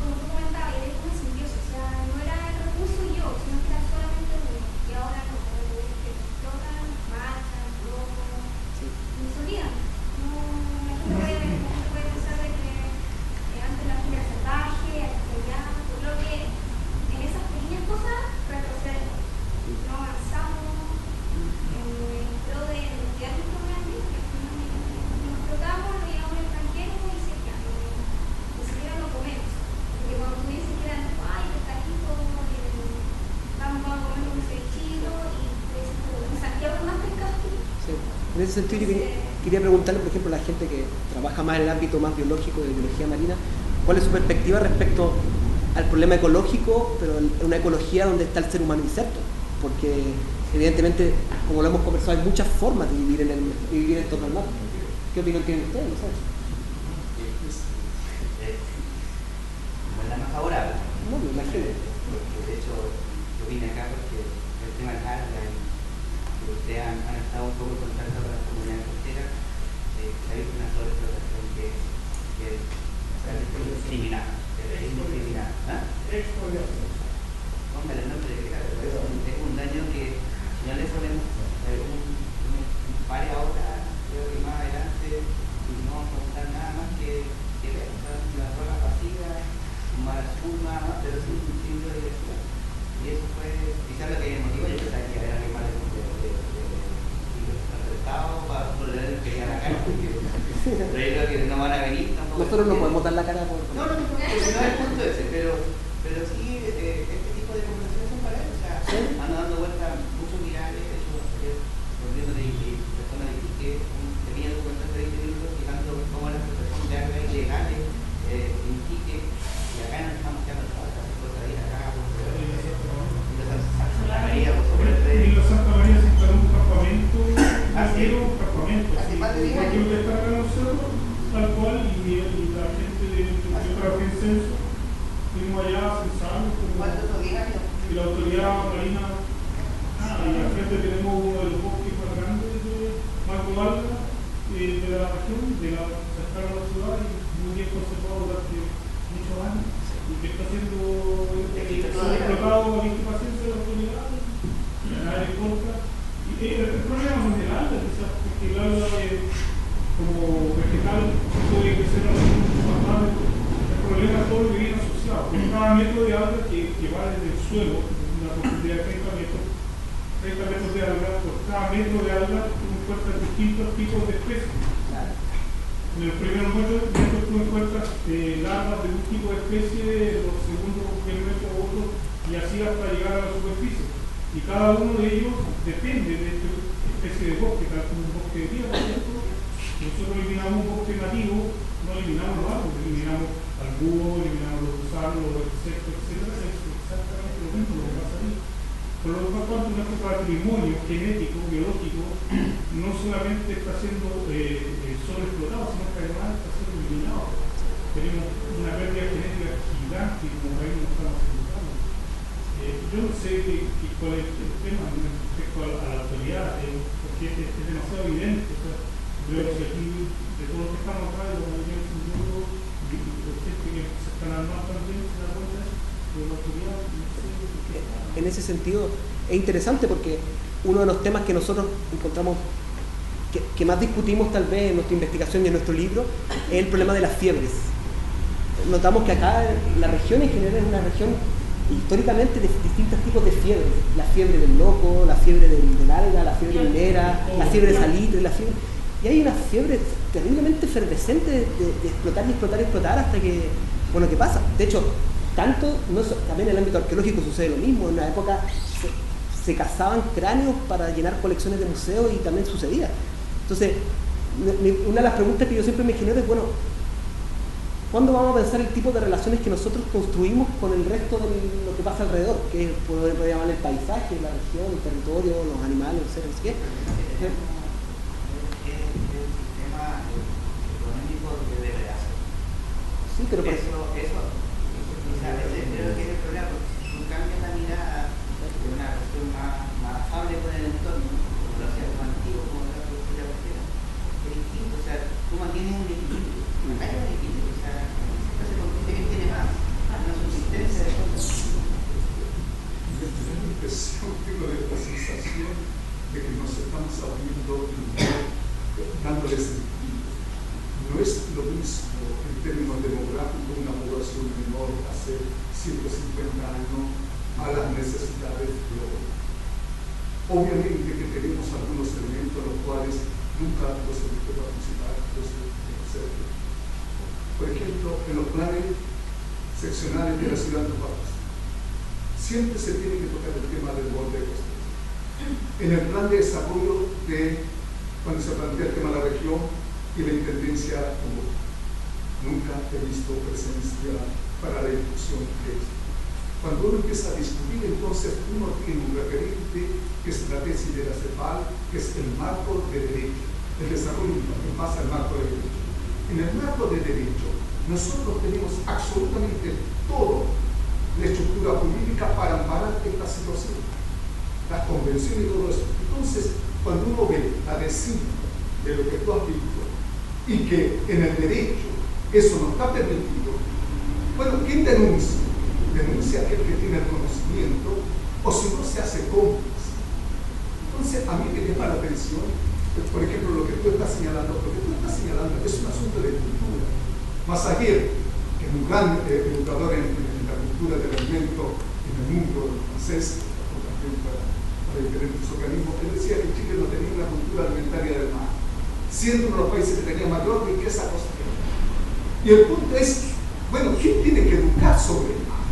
Como tú comentabas, era como en simbiosis, o sea, no era el recurso y yo, sino que era solamente uno. Y ahora no, que explotan, marchan, locos, y se olvidan. No, la gente puede pensar de que antes la gente era salvaje, allá, yo creo que en esas pequeñas cosas retrocedemos, no avanzamos en pro de estudiar nuestro grande, que nos explotamos, nos llevamos al extranjero y se quedan, ni siquiera lo comemos. Porque cuando tú dices que eran, ay, pescadito, vamos a comer un cevichito y en Santiago más pescado. Sí. En ese sentido yo quería preguntarle, por ejemplo, a la gente que trabaja más en el ámbito más biológico de biología marina, ¿cuál es su perspectiva respecto al problema ecológico, pero en una ecología donde está el ser humano inserto? Porque evidentemente, como lo hemos conversado, hay muchas formas de vivir en torno al mar. ¿Qué opinión tienen ustedes? No sé. No es la más favorable. No, me imagino. Porque de hecho yo vine acá porque el tema del alga y que ustedes han estado un poco en contacto con la comunidad costera, se ha visto una sobreexplotación que es criminal. Es criminal. Póngale el nombre de claro, es un daño que no le podemos un par de horas, creo que más adelante no vamos a contar nada más que ver, las rolas vacías, mala espuma, pero sin biodiversidad. Y eso fue quizás lo que motivó. Yo pensaba que eran animales de Estado para poder pegar la cara, porque pero yo creo que no van a venir tampoco. Nosotros no podemos dar la cara por... No es el punto ese, pero sí este tipo de conversaciones son para él. O sea, ando dando vueltas muchos virales, de hecho, volviendo de personas de que tenía documental de 20 minutos explicando cómo las protecciones de algas ilegales en Iquique, y acá nos estamos quedando todas las cosas ahí acá, Santa María, por sobre el rey. Y los Santa María se instaló un campamento, un campamento, hace más de 10 aquí años. lo está acá nosotros, tal cual, y la gente de Geografía en Censo, fuimos allá a censarlo, ¿Cuántos son 10 años? y la autoridad marina, y al frente tenemos uno de los bosques más grandes de Marco Valga, de la región, de la cercana a la ciudad, y muy bien conservado durante muchos años, y que está siendo explotado a 20 pacientes de la autoridad, y a nadie le importa. Y el problema no es el alga, quizás, porque el alga como vegetal puede crecer a más rápido. El problema es todo lo que viene asociado. Por cada metro de alga que va desde el suelo, una profundidad de 30 metros de alga, por cada metro de alga tú encuentras distintos tipos de especies. En el primer metro tú encuentras larvas de un tipo de especie, los segundos metros otro, y así hasta llegar a la superficie. Y cada uno de ellos depende de esta especie de bosque, tal como un bosque de tierra, ¿cierto? Nosotros eliminamos un bosque nativo, no eliminamos los árboles, eliminamos al búho, eliminamos los gusanos, los insectos, etc. Es exactamente lo mismo lo que pasa ahí. Por lo tanto, nuestro patrimonio genético, biológico, no solamente está siendo sobreexplotado, sino que además está siendo eliminado. Tenemos una pérdida genética gigante como país no estamos ejecutando. Yo no sé cuál es el tema respecto a la autoridad, porque es demasiado evidente. O sea, creo que aquí, de todos los que estamos acá, de la mayoría del mundo, y los que se están armando también, se dan cuenta de la autoridad. En ese sentido es interesante porque uno de los temas que nosotros encontramos que más discutimos tal vez en nuestra investigación y en nuestro libro es el problema de las fiebres. Notamos que acá la región en general es una región históricamente de distintos tipos de fiebres. La fiebre del loco, la fiebre del alga, la fiebre minera, la fiebre de salitre, y hay una fiebre terriblemente efervescente de explotar y explotar y explotar hasta que, bueno, ¿qué pasa? De hecho, también en el ámbito arqueológico sucede lo mismo. En una época se cazaban cráneos para llenar colecciones de museos y también sucedía. Entonces, una de las preguntas que yo siempre me genero es, bueno, ¿cuándo vamos a pensar el tipo de relaciones que nosotros construimos con el resto de lo que pasa alrededor? Que puede llamar el paisaje, la región, el territorio, los animales, los seres, no sé qué. El sistema económico de degradación. Sí, pero por Eso quizás creo que es el problema, porque si tú cambias la mirada de una cuestión más afable con el entorno, como lo hacía como antiguo, como la cultura costera, es distinto. O sea, tú mantienes un equilibrio. Acá hay un equilibrio. O sea, siempre se compite quién tiene más. Una subsistencia de cosas. Yo tengo la impresión, tengo la sensación de que nos estamos abriendo, dándole sentido. No es lo mismo en términos demográficos una población menor hace 150 años a las necesidades de hoy. Obviamente que tenemos algunos elementos los cuales nunca los he visto participar, los he observado. Por ejemplo, en los planes seccionales de la ciudad de Antofagasta, siempre se tiene que tocar el tema del borde costero. En el plan de desarrollo cuando se plantea el tema de la región y la intendencia, nunca he visto presencia para la discusión de esto. Cuando uno empieza a discutir, entonces uno tiene un referente que es la tesis de la CEPAL, que es el marco de derecho, el desarrollo en base al marco de derecho. En el marco de derecho, nosotros tenemos absolutamente toda la estructura jurídica para amparar esta situación, las convenciones y todo eso. Entonces, cuando uno ve la decisión de lo que tú has visto y que en el derecho eso no está permitido, bueno, ¿quién denuncia? Denuncia aquel que tiene el conocimiento, o si no se hace cómplice. Entonces, a mí me llama la atención, por ejemplo, lo que tú estás señalando. Lo que tú estás señalando es un asunto de cultura. Massaguer, que es un gran educador en la cultura del alimento en el mundo francés, también para diferentes organismos, él decía que Chile no tenía una cultura alimentaria del mar, siendo uno de los países que tenía mayor riqueza costera. Y el punto es, bueno, ¿quién tiene que educar sobre el mar?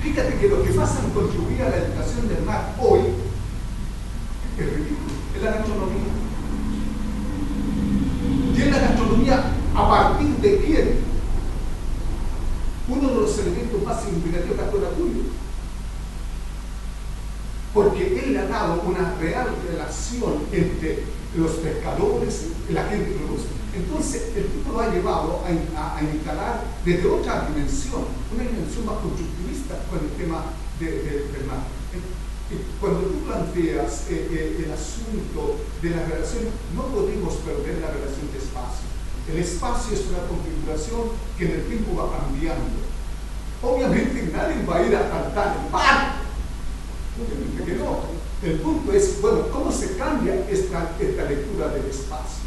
Fíjate que lo que pasa en contribuir a la educación del mar hoy es ridículo, es la gastronomía. ¿Y es la gastronomía a partir de quién? Uno de los elementos más significativos de la Tulio, porque él le ha dado una real relación entre los pescadores y la gente que lo busca. Entonces, el tipo lo ha llevado a instalar desde otra dimensión, una dimensión más constructivista con el tema del mar. Cuando tú planteas el asunto de las relaciones, no podemos perder la relación de espacio. El espacio es una configuración que en el tiempo va cambiando. Obviamente nadie va a ir a cantar el mar. Obviamente que no. El punto es, bueno, ¿cómo se cambia esta lectura del espacio?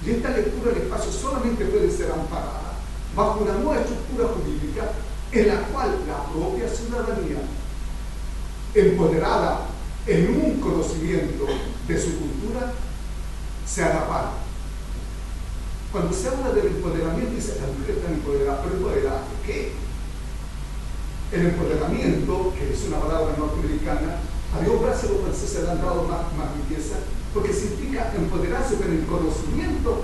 Y esta lectura del espacio solamente puede ser amparada bajo una nueva estructura jurídica en la cual la propia ciudadanía, empoderada en un conocimiento de su cultura, se haga parte. Cuando se habla del empoderamiento, dice, las mujeres están empoderadas, pero ¿empoderadas de qué? El empoderamiento, que es una palabra norteamericana, a Dios gracias los franceses le han dado más riqueza, porque significa empoderarse con el conocimiento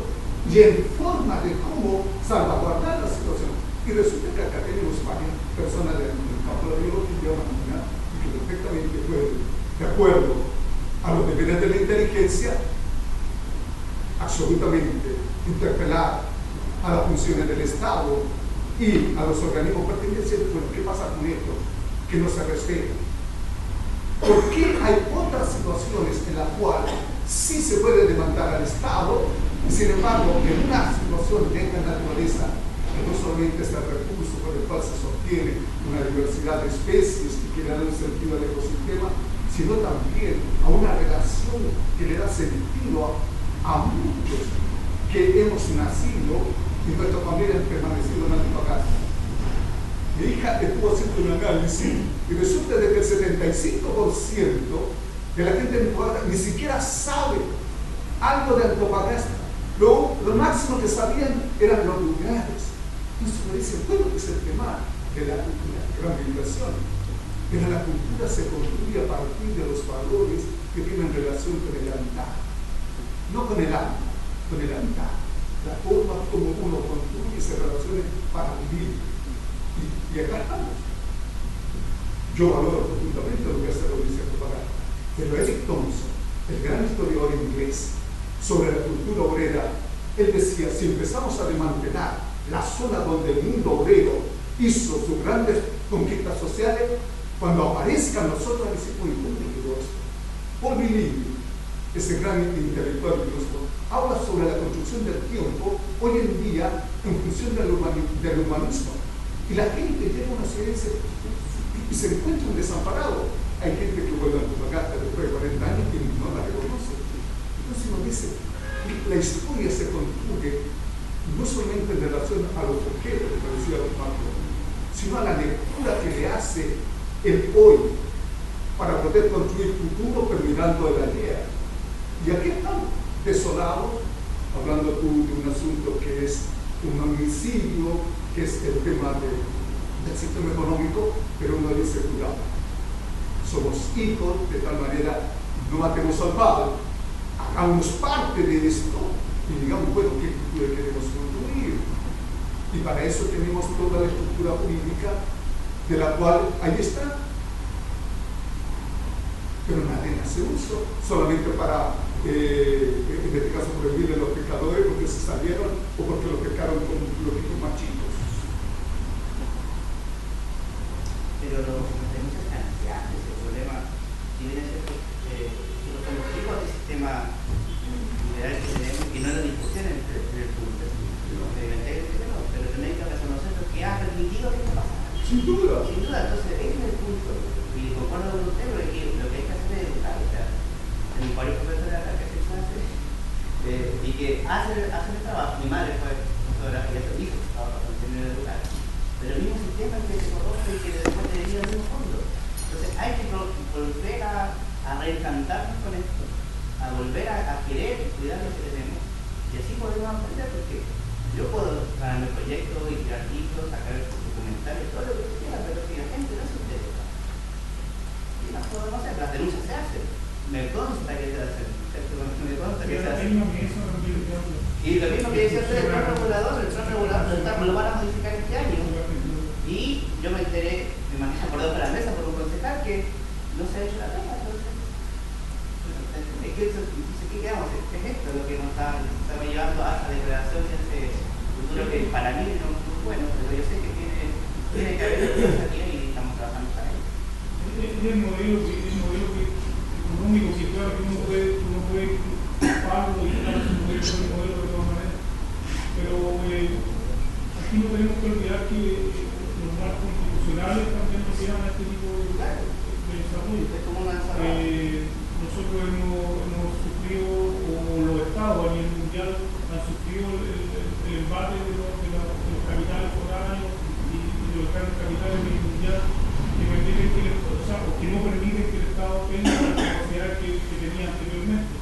y en forma de cómo salvaguardar la situación. Y resulta que acá tenemos varias personas del campo de la biología y que perfectamente pueden, de acuerdo a los deberes de la inteligencia, absolutamente interpelar a las funciones del Estado y a los organismos pertenecientes. Bueno, ¿qué pasa con esto? Que no se respeta. ¿Por qué hay otras situaciones en las cuales sí se puede demandar al Estado y sin embargo en una situación de esta naturaleza, que no solamente es el recurso por el cual se sostiene una diversidad de especies y que le da un sentido al ecosistema, sino también a una relación que le da sentido a muchos que hemos nacido y nuestras familias han permanecido en Antofagasta? Mi hija estuvo haciendo un análisis y resulta de que el 75% de la gente de Antofagasta ni siquiera sabe algo de Antofagasta. Lo máximo que sabían eran los lugares. Entonces me dicen, bueno, es el tema de la gran migración. Pero la cultura se construye a partir de los valores que tienen relación con el habitat. No con el alma, con el habitat. la forma como uno construye esas relaciones para vivir. Y acá estamos. Yo valoro profundamente lo que hace la Universidad de Antofagasta, pero Eric Thompson, el gran historiador inglés, sobre la cultura obrera, él decía, si empezamos a desmantelar la zona donde el mundo obrero hizo sus grandes conquistas sociales, cuando aparezcan nosotros decimos, uy, ¿dónde quedó esto? Paul Virilio, ese gran intelectual filósofo, habla sobre la construcción del tiempo hoy en día en función del humanismo. Y la gente llega a una ciencia y se encuentra un desamparado. Hay gente que vuelve a Antofagasta después de 40 años y no la reconoce. Entonces uno dice, la historia se construye no solamente en relación a los objetos que decía don Marco, sino a la lectura que le hace el hoy para poder construir futuro pero mirando el ayer. Y aquí estamos, desolados, hablando tú de un asunto que es un homicidio, que es el tema del sistema económico, pero uno dice, cuidado, somos hijos, de tal manera no matemos al padre, hagamos parte de esto y digamos, bueno, ¿qué cultura queremos construir? Y para eso tenemos toda la estructura jurídica de la cual ahí está. Pero nadie hace uso, solamente para, en este caso, prohibirle a los pecadores porque se salieron o porque los pecaron con los hijos más chicos. Pero los denuncias financieras, el problema, si bien es cierto, los objetivos del sistema liberal que tenemos, que no es la discusión en el punto, pero tenéis que reconocer lo que ha permitido que esto pasara. Sin duda. Sin duda, entonces ese es el punto. Y concuerdo con usted, porque lo que hay que hacer es educar. O sea, en varios profesores acá que se hace, y que hacen el trabajo. Mi madre fue profesora y hizo su trabajo para enseñar a educar. Pero el mismo sistema que se corrompe y que después debería al mismo fondo. Entonces hay que volver a reencantarnos con esto, a volver a querer cuidar lo que tenemos. Y así podemos aprender, porque yo puedo para mi proyecto y crear libros, sacar documentales, todo lo que quiera, pero si la gente no se interesa, y las podemos hacer, las denuncias se hacen. Me consta que se hacen, me consta que se hacen. Y lo mismo que decía usted, el plan regulador lo van a modificar este año. Y yo me enteré, de manera acordada por la mesa, por un concejal, que no se ha hecho la pega. ¿Qué quedamos? ¿Qué es esto lo que nos está llevando a esta degradación de este futuro que para mí no es muy bueno, pero yo sé que tiene que haber expectativa y estamos trabajando para ello. El modelo económico que claro que uno puede pagarlo y claro, es un modelo de todas maneras, pero aquí no tenemos que olvidar que los marcos constitucionales también nos llevan a este tipo de desarrollo. Nosotros hemos sufrido, o los estados a nivel mundial han sufrido el embate de los capitales foráneos y de los grandes capitales a nivel mundial que permiten que no permiten que el Estado tenga la capacidad que tenía anteriormente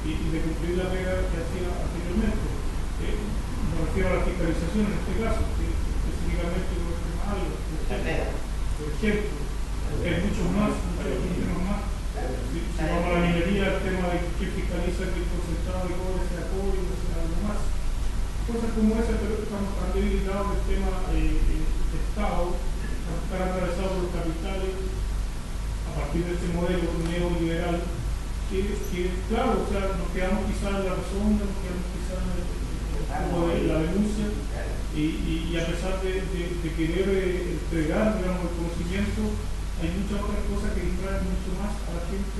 y de cumplir la pega que hacía anteriormente. Me refiero a la fiscalización en este caso, específicamente con los temas por ejemplo, porque hay muchos más. Si vamos a la minería, el tema de que fiscaliza que el concentrado de cobre sea cobre y no sea algo más. Cosas como esas, pero estamos tan debilitados del tema de Estado, están atravesados por los capitales a partir de este modelo neoliberal, que claro, o sea, nos quedamos quizás en la razón, nos quedamos quizás en la denuncia, y a pesar de querer entregar, digamos, el conocimiento, hay muchas otras cosas que distraen mucho más a la gente,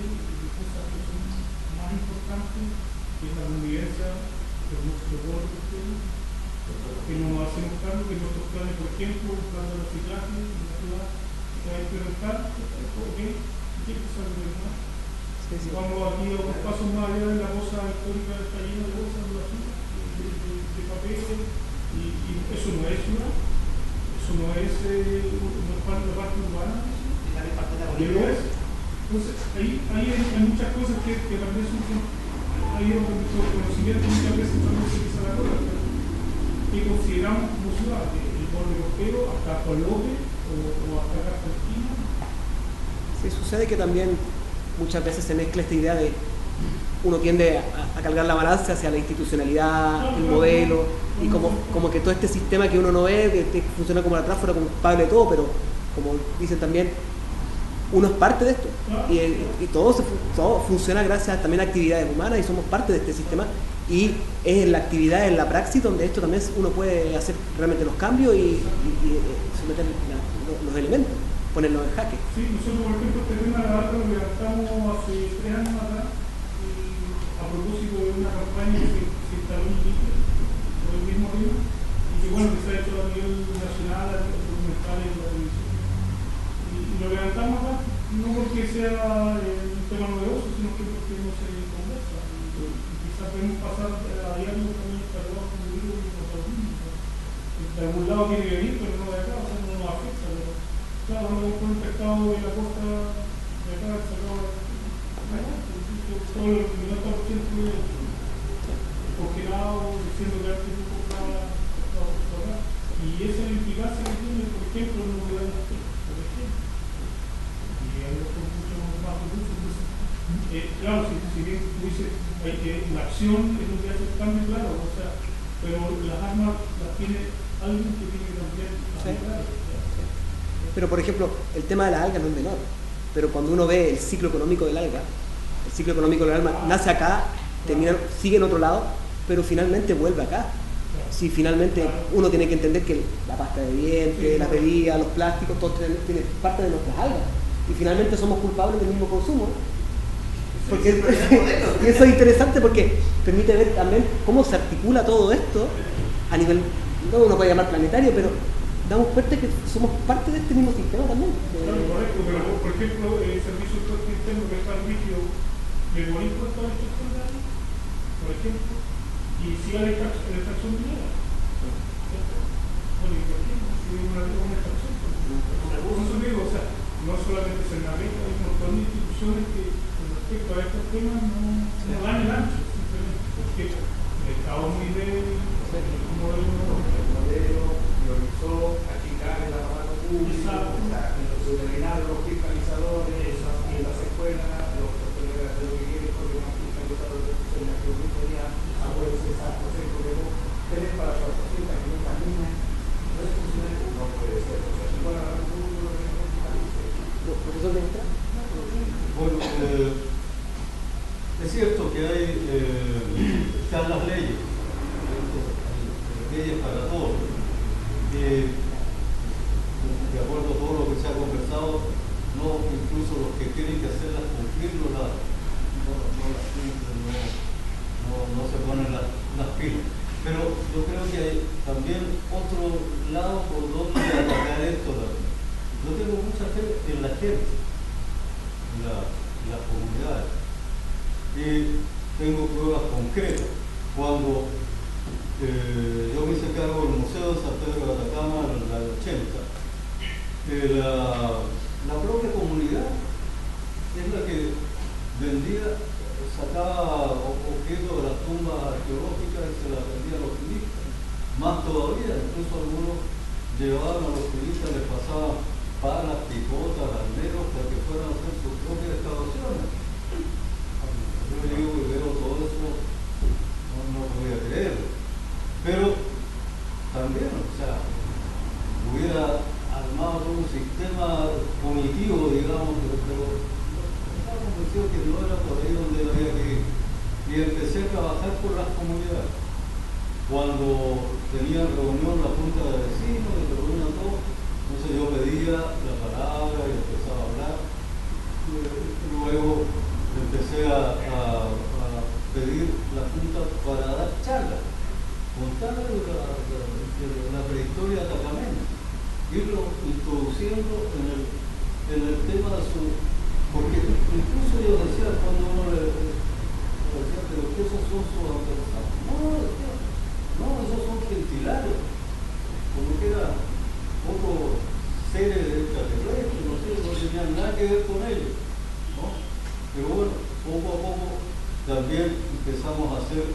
cosas que son más importantes, que es la convivencia de nuestro pueblo, que nos hacemos cargo, que nuestros planes, por ejemplo, el plan de reciclaje en la ciudad, que va a implementar, ¿ok? ¿Qué cosa de más? Vamos aquí a unos pasos más allá de la cosa histórica, está llena de bolsas de basura, de papel, y eso no es ciudad, eso no es parte urbana. Entonces, ahí hay muchas cosas que también son ahí donde nuestro conocimiento muchas veces también se empieza a dar cuenta que consideramos como ciudad, el borde costero hasta Colombia o hasta Argentina. Sí, sucede que también muchas veces se mezcla esta idea de uno tiende a cargar la balanza hacia la institucionalidad, el modelo, y como que todo este sistema que uno no ve, que funciona como la tránsfera, como culpable de todo, pero como dicen también, uno es parte de esto, y todo funciona gracias también a actividades humanas, y somos parte de este sistema, y es en la actividad, en la praxis, donde esto también uno puede hacer realmente los cambios y someter los elementos, ponerlos en jaque. Sí, nosotros por ejemplo este tema de la data lo levantamos hace 3 años atrás, a propósito de una campaña que se instaló en Iquique, por el mismo río, y que bueno, que se ha hecho a nivel nacional, a nivel documental y en la televisión. Y lo levantamos acá, no porque sea un tema novedoso, sino que porque no se conversa. Y quizás podemos pasar a diario también cargados con el libro y con los mismos. De algún lado tiene que venir, pero no de acá, o sea, no nos afecta. Pero claro, no con un pescado de la costa de acá, sacado todo el 90% congelado, diciendo que antes no compraba pescado. Y esa es la implicancia que tiene, por ejemplo, en lo que da las pescas, por ejemplo. Y hay otros mucho más recursos. Claro, si bien tú dices la acción es lo que hace el cambio, claro, o sea, pero las armas las tiene alguien que tiene que cambiar. Pero por ejemplo, el tema de la alga no es menor, pero cuando uno ve el ciclo económico del alga, el ciclo económico del alga nace acá, sigue en otro lado, pero finalmente vuelve acá. Si finalmente uno tiene que entender que la pasta de dientes, las bebidas, los plásticos, todo tiene parte de nuestras algas, y finalmente somos culpables del mismo consumo. Porque, y eso es interesante porque permite ver también cómo se articula todo esto a nivel, no uno puede llamar planetario, pero damos cuenta que somos parte de este mismo sistema también. Claro, correcto, pero por ejemplo, el servicio de transporte interno que está en líquido, ¿le morí por toda la extracción de agua? Por ejemplo, y siga la extracción minera. Bueno, ¿y por qué? Si hay una extracción, por eso digo, o sea, no solamente se navega, hay un montón de instituciones que con respecto a estos temas no dan el ancho, simplemente, porque el Estado es muy débil, el modelo priorizó achicar el aparato público, los veterinarios, los fiscalizadores, y en las escuelas, los profesores de lo que quieren, porque no fiscalizadores de la geometría, abuelos, exactos, tenés para 400, 500 niñas, no puede ser, o sea, si van a dar un mundo, no ¿Profesor de entrada? Bueno, es cierto que están las leyes para todos. De acuerdo a todo lo que se ha conversado, incluso los que tienen que hacerlas cumplir no se ponen las pilas. Pero yo creo que hay también otro lado por donde atacar esto también. Yo tengo mucha fe en la gente, en las comunidades, y tengo pruebas concretas. Cuando yo me hice cargo del Museo de San Pedro de Atacama en el 80, la propia comunidad es la que sacaba objetos de las tumbas arqueológicas y se las vendía a los turistas. Más todavía, incluso algunos llevaban a los turistas, les pasaban palas, picotas, almeros, para que fueran a hacer sus propias excavaciones. Yo digo que veo todo eso, no lo voy a creer. Pero también, o sea, hubiera armado todo un sistema punitivo, digamos, pero estaba convencido que no era por ahí donde había que ir. Y empecé a trabajar por las comunidades. Cuando tenían reunión la junta de vecinos, y reunían todos, entonces yo pedía la palabra y empezaba a hablar. Luego empecé a pedir la junta para dar charlas, contar la prehistoria atacameña, irlo introduciendo en el tema de su... Porque incluso yo decía cuando uno le decía, pero ¿qué esos son sus antepasados? No, esos son gentilarios, como que era otro seres extraterrestres, no tenían nada que ver con ellos, ¿no? Pero bueno, poco a poco también empezamos a hacer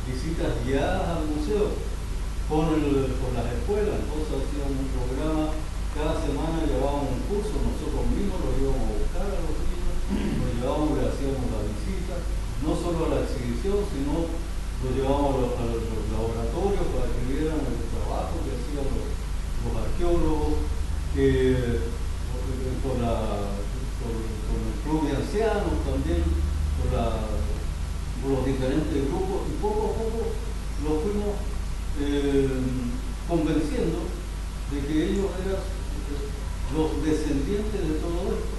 visitas guiadas al museo con las escuelas. Entonces hacíamos un programa, cada semana llevábamos un curso, nosotros mismos los íbamos a buscar a los niños, los llevábamos, le hacíamos la visita, no solo a la exhibición, sino lo llevamos a los laboratorios para que vieran el trabajo que hacían los arqueólogos, con el club de ancianos también, con los diferentes grupos, y poco a poco los fuimos convenciendo de que ellos eran los descendientes de todo esto.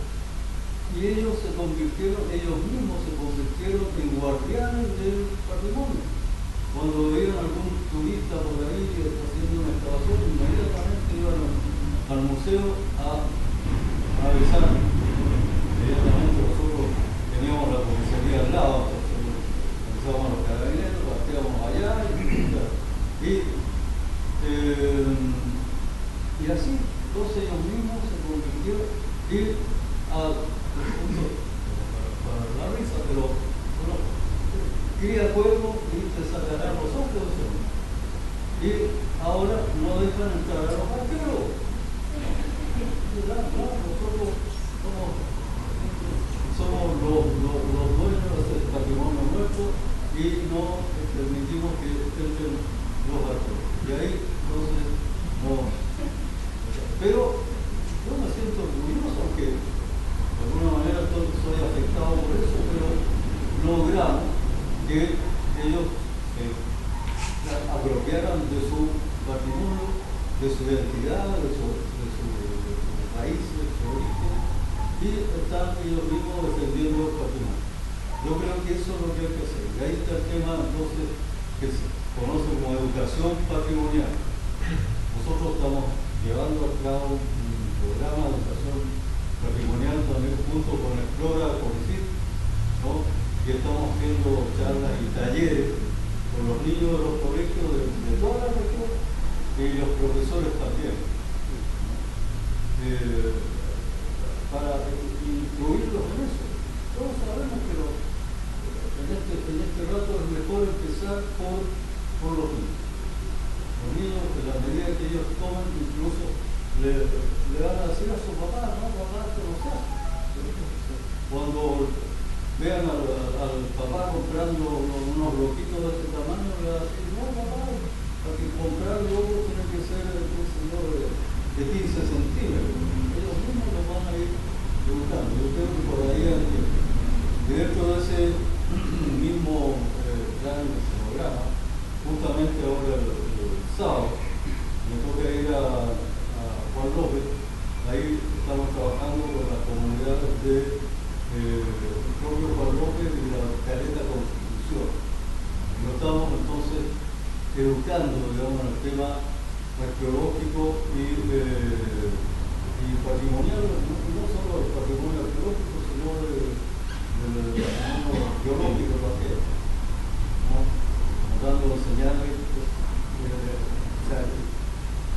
Y ellos mismos se convirtieron en guardianes del patrimonio. Cuando veían algún turista por ahí haciendo una excavación, inmediatamente iban al museo a avisar. Inmediatamente nosotros teníamos la comisaría al lado, entonces avisábamos a los carabineros, partíamos allá y así, entonces ellos mismos se convirtieron para la risa, pero bueno, cría cuervo y te sacará los ojos. Y ahora no dejan entrar a los arqueólogos. Nosotros somos los dueños del patrimonio nuestro y no permitimos que entren los arqueólogos. Y ahí entonces no. Pero yo me siento orgulloso, aunque de alguna manera soy afectado por eso, pero logramos que ellos apropiaran de su patrimonio, de su identidad, de su país, de su origen, y están ellos mismos defendiendo el patrimonio. Yo creo que eso es lo que hay que hacer. Y ahí está el tema entonces que se conoce como educación patrimonial. Nosotros estamos llevando a cabo un programa de educación patrimonial también junto con Explora, con CIT, ¿no? Y estamos haciendo charlas y talleres con los niños de los colegios de toda la región y los profesores también, para incluirlos en eso. Todos sabemos que en este rato es mejor empezar por los niños. Los niños, en la medida que ellos toman, incluso le van a decir a su papá, no, papá, esto no se hace. Cuando vean al papá comprando unos bloquitos de este tamaño, le van a decir, no, papá, para que comprar luego tiene que ser de 15 centímetros. Ellos mismos lo van a ir educando. Yo creo que por ahí hay que, dentro de ese mismo plan de programa, justamente ahora el sábado, me toca ir a Juan López. Ahí estamos trabajando con las comunidades del propio Juan López y la Caleta Constitución. Lo estamos entonces educando, digamos, en el tema arqueológico y patrimonial, no solo el patrimonio arqueológico, sino del patrimonio geológico también, ¿no? Dando señales,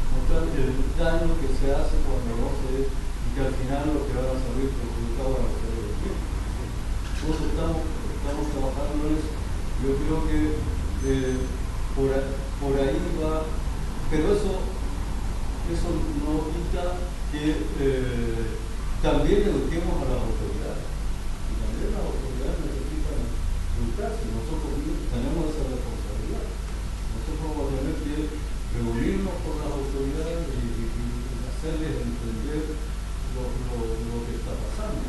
mostrar el daño que se hace cuando no se ve y que al final lo que van a salir perjudicados van a ser los mismos. Entonces estamos trabajando en eso. Yo creo que por ahí va, pero eso no quita que también eduquemos a las autoridades. Y también las autoridades necesitan educarse. Nosotros tenemos esa responsabilidad. Nosotros vamos a tener que reunirnos con las autoridades y hacerles entender lo que está pasando.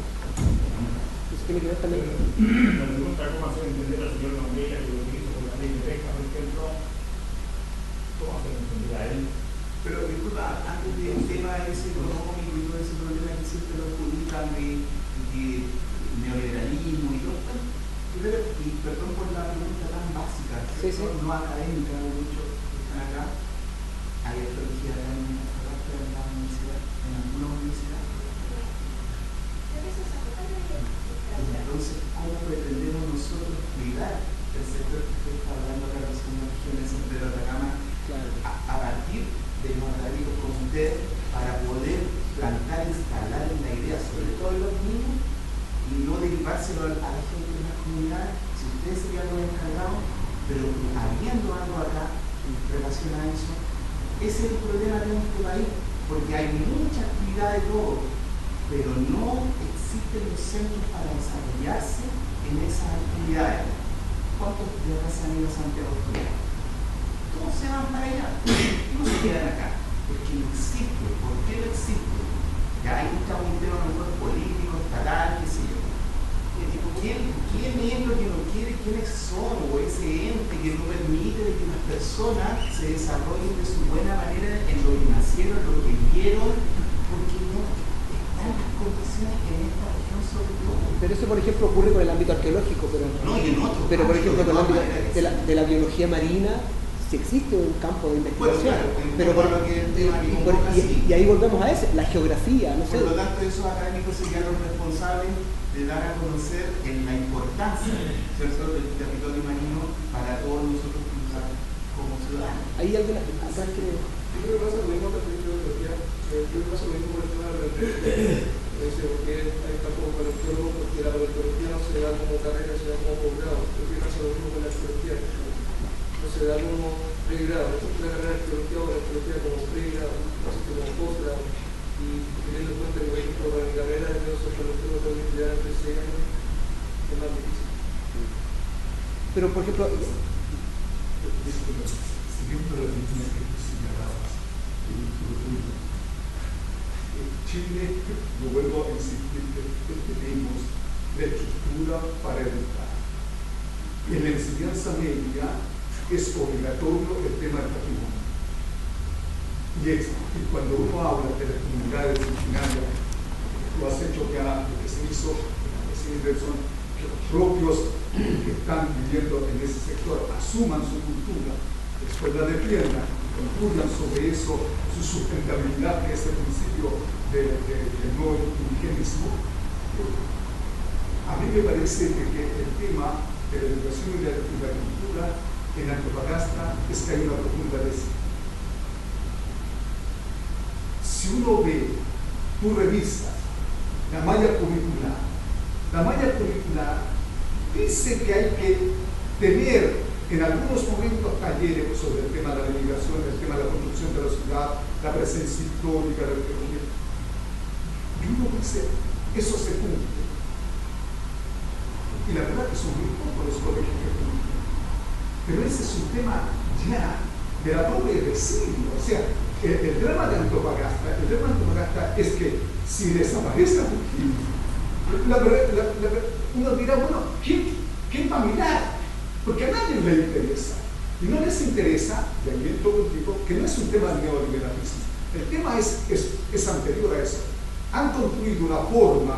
Eso tiene que ver también. La pregunta es cómo hacer entender al señor Nogueira que lo utiliza por la ley de pesca, por ejemplo. ¿Cómo hacer entender a él? Pero disculpa, antes del tema ese económico y todo ese problema que siempre lo publican de neoliberalismo y todo esto, y perdón por la pregunta tan básica, sí. No académica, muchos que están acá, hay arqueología en la universidad, en alguna universidad. Entonces, ¿cómo pretendemos nosotros cuidar el sector que usted está hablando acá en la segunda región de San Pedro de Atacama, a partir de los académicos como usted, para poder plantar, instalar en la idea, sobre todo en los niños, y no derivárselo a la gente de las comunidades, si ustedes serían los encargados, pero habiendo algo acá en relación a eso, ese es el problema de nuestro país, porque hay mucha actividad de todo, pero no existen los centros para desarrollarse en esas actividades. ¿Cuántos de acá se han ido a Santiago a estudiar? Todos se van para allá, no se quedan acá, porque no existe. ¿Por qué no existe? Ya hay un tema mejor político, estatal, qué sé yo. ¿Quién es lo que no quiere? ¿Quiénes son? O ese ente que no permite que las personas se desarrollen de su buena manera en lo que nacieron, lo que vieron, porque no están las condiciones en esta región sobre todo. Pero eso, por ejemplo, ocurre con el ámbito arqueológico, pero no, y en otro. Pero, por ejemplo, con el ámbito de la biología marina, sí existe un campo de investigación. Bueno, claro, y ahí volvemos a ese, la geografía, no sé. Por lo tanto, esos académicos serían los responsables de dar a conocer en la importancia, ¿cierto?, del territorio marino para todos nosotros como ciudadanos. ¿Hay alguna acá que... Yo creo que pasa lo mismo también con la arqueología. Yo creo que pasa lo mismo con el tema de la arqueología. Porque hay tampoco con el arqueólogo, porque la arqueología no se da como carrera, se da como posgrado. Yo creo que pasa lo mismo con la arqueología. No se da como pregrado. No existe la carrera de arqueología o la arqueología como pregrado, no existe como posgrado. Y teniendo en cuenta que, por ejemplo, para mi carrera de sociología tengo que estudiar entre 6 años, es más difícil. Pero, por ejemplo... Disculpa, siguiendo la línea que tú señalabas, en Chile, lo vuelvo a insistir, que tenemos la estructura para educar. En la enseñanza media es obligatorio el tema del patrimonio. Y cuando uno habla de las comunidades originarias, lo has hecho ya, lo que se hizo en la presidencia son que los propios que están viviendo en ese sector asuman su cultura, después la defiendan, concluyan sobre eso su sustentabilidad, que es el principio del no indigenismo. A mí me parece que el tema de la educación y la cultura en Antofagasta es que hay una profunda desigualdad. Si uno ve, tú revisas la malla curricular dice que hay que tener en algunos momentos talleres sobre el tema de la migración, el tema de la construcción de la ciudad, la presencia histórica, la arqueología. Y uno dice, eso se cumple. Y la verdad que son muy pocos los colegios que cumplen. Pero ese es un tema ya de la doble de siglo. O sea, el drama de Antofagasta es que si desaparece uno dirá, bueno, ¿quién va a mirar? Porque a nadie le interesa. Y no les interesa, de ahí entro contigo, que no es un tema de neoliberalismo. El tema es anterior a eso. Han construido una forma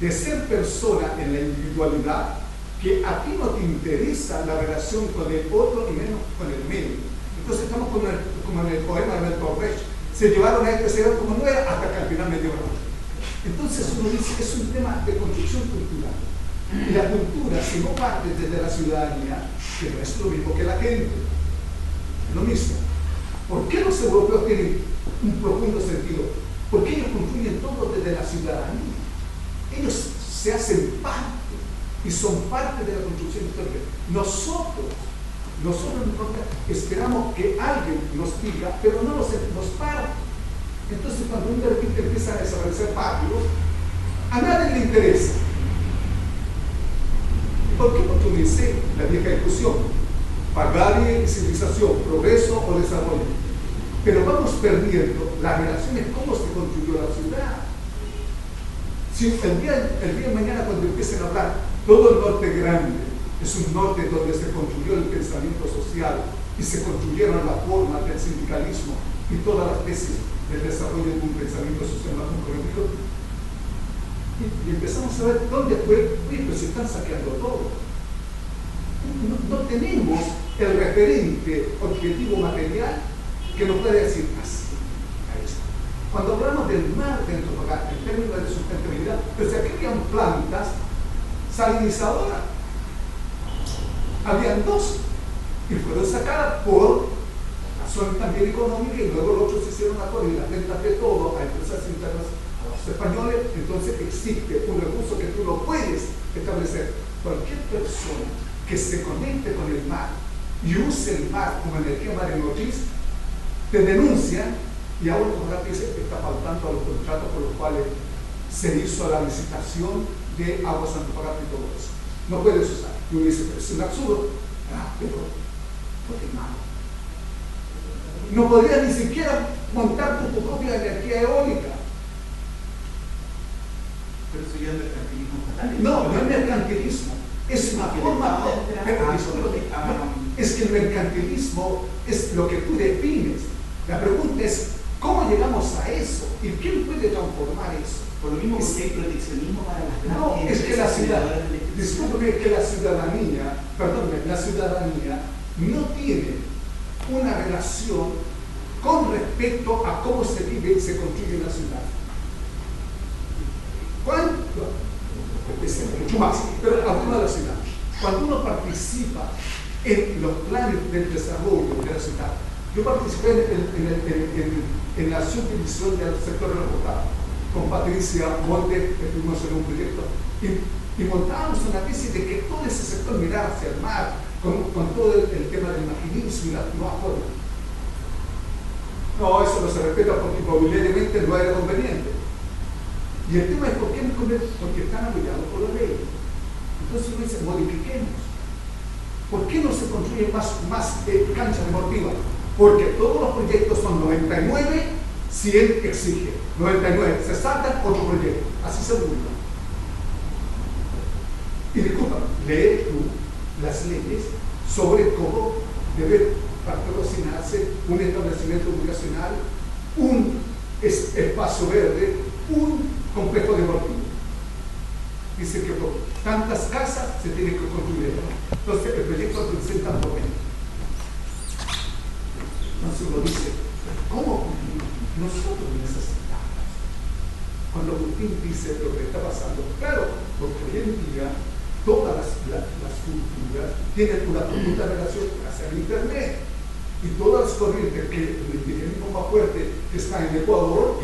de ser persona en la individualidad que a ti no te interesa la relación con el otro y menos con el medio. Entonces estamos como en el poema de Bertolt Brecht. Se llevaron a este señor como no era hasta que al final me dio la vuelta. Entonces uno dice que es un tema de construcción cultural. Y la cultura, si no parte desde la ciudadanía, que no es lo mismo que la gente, es lo mismo. ¿Por qué los europeos tienen un profundo sentido? Porque ellos construyen todo desde la ciudadanía. Ellos se hacen parte y son parte de la construcción histórica. Nosotros esperamos que alguien nos diga, pero no nos parte. Entonces, cuando de repente empiezan a desaparecer barrios, a nadie le interesa. ¿Por qué? Porque uno dice la vieja discusión, barbarie y civilización, progreso o desarrollo. Pero vamos perdiendo las relaciones, cómo se construyó la ciudad. Si el día de mañana, cuando empiecen a hablar, todo el norte grande es un norte donde se construyó el pensamiento social y se construyeron las formas del sindicalismo y todas las tesis del desarrollo de un pensamiento social más comprometido. Y empezamos a ver dónde fue, pues se están saqueando todo. No tenemos el referente objetivo material que nos puede decir así. Ahí está. Cuando hablamos del mar de Antofagasta, en términos de sustentabilidad, pues aquí habían plantas salinizadoras. Habían dos y fueron sacadas por razón también económica y luego los otros hicieron acuerdo y las ventas de todo a empresas internas, a los españoles. Entonces existe un recurso que tú lo puedes establecer. Cualquier persona que se conecte con el mar y use el mar como energía marinotriz te denuncia y ahora te dice que está faltando a los contratos por los cuales se hizo la licitación de Aguas Antofagasta y todo eso. no puedes usar. Y uno dice, pero es un absurdo. Pero porque es malo. No podrías ni siquiera montar tu propia energía eólica. Pero eso ya es mercantilismo fatal. No es mercantilismo. Es una forma. Es que el mercantilismo es lo que tú defines. La pregunta es, ¿cómo llegamos a eso? ¿Y quién puede transformar eso? Por lo mismo, porque hay proteccionismo para las grandes. No, es que la ciudadanía, empresas. discúlpeme, que la ciudadanía no tiene una relación con respecto a cómo se vive y se construye una ciudad. Mucho más, pero hablando de la ciudad. Cuando uno participa en los planes del desarrollo de la ciudad, yo participé en la subdivisión del sector aeroportuario. Con Patricia Monte, estuvimos en un proyecto y montábamos una tesis de que todo ese sector mirara hacia el mar, con todo el tema del maquinismo y la nueva forma. No, eso no se respeta porque inmobiliariamente no era conveniente. Y el tema es ¿por qué no conveniente? Porque están apoyados por la ley. Entonces uno dice, modifiquemos. ¿Por qué no se construyen más canchas deportivas? Porque todos los proyectos son 99, 100 exige. 99, se saltan otro proyecto. Así se burla. Y disculpa, lee tú las leyes sobre cómo debe patrocinarse un establecimiento educacional, un espacio verde, un complejo deportivo. Dice que por tantas casas se tiene que construir. Entonces el proyecto presenta por menos. Entonces uno dice, ¿cómo nosotros necesitamos? Cuando Agustín dice lo que está pasando, claro, porque hoy en día todas las culturas tienen una profunda relación hacia el Internet. Y todas las corrientes que el indigenismo más fuerte que está en Ecuador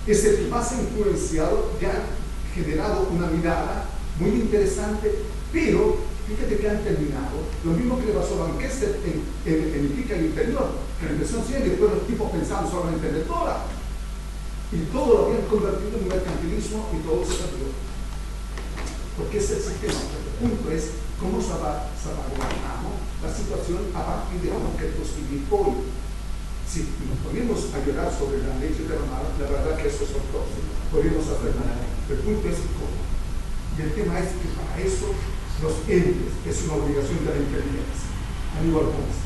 es el que más ha influenciado, ya ha generado una mirada muy interesante, pero fíjate que han terminado lo mismo que le pasó a Banquester en Iquique al interior, que empezó en 100 y después los tipos pensaban solamente en el dólar y todo lo habían convertido en un mercantilismo y todo se perdió, porque ese es el sistema. El punto es cómo salvaguardamos la situación a partir de lo que posible hoy. Si nos ponemos a llorar sobre la ley de la verdad que eso es ortodoxo, podríamos hacer nada. El punto es cómo. Y el tema es que para eso los entes es una obligación de la inteligencia. Aníbal Ponce.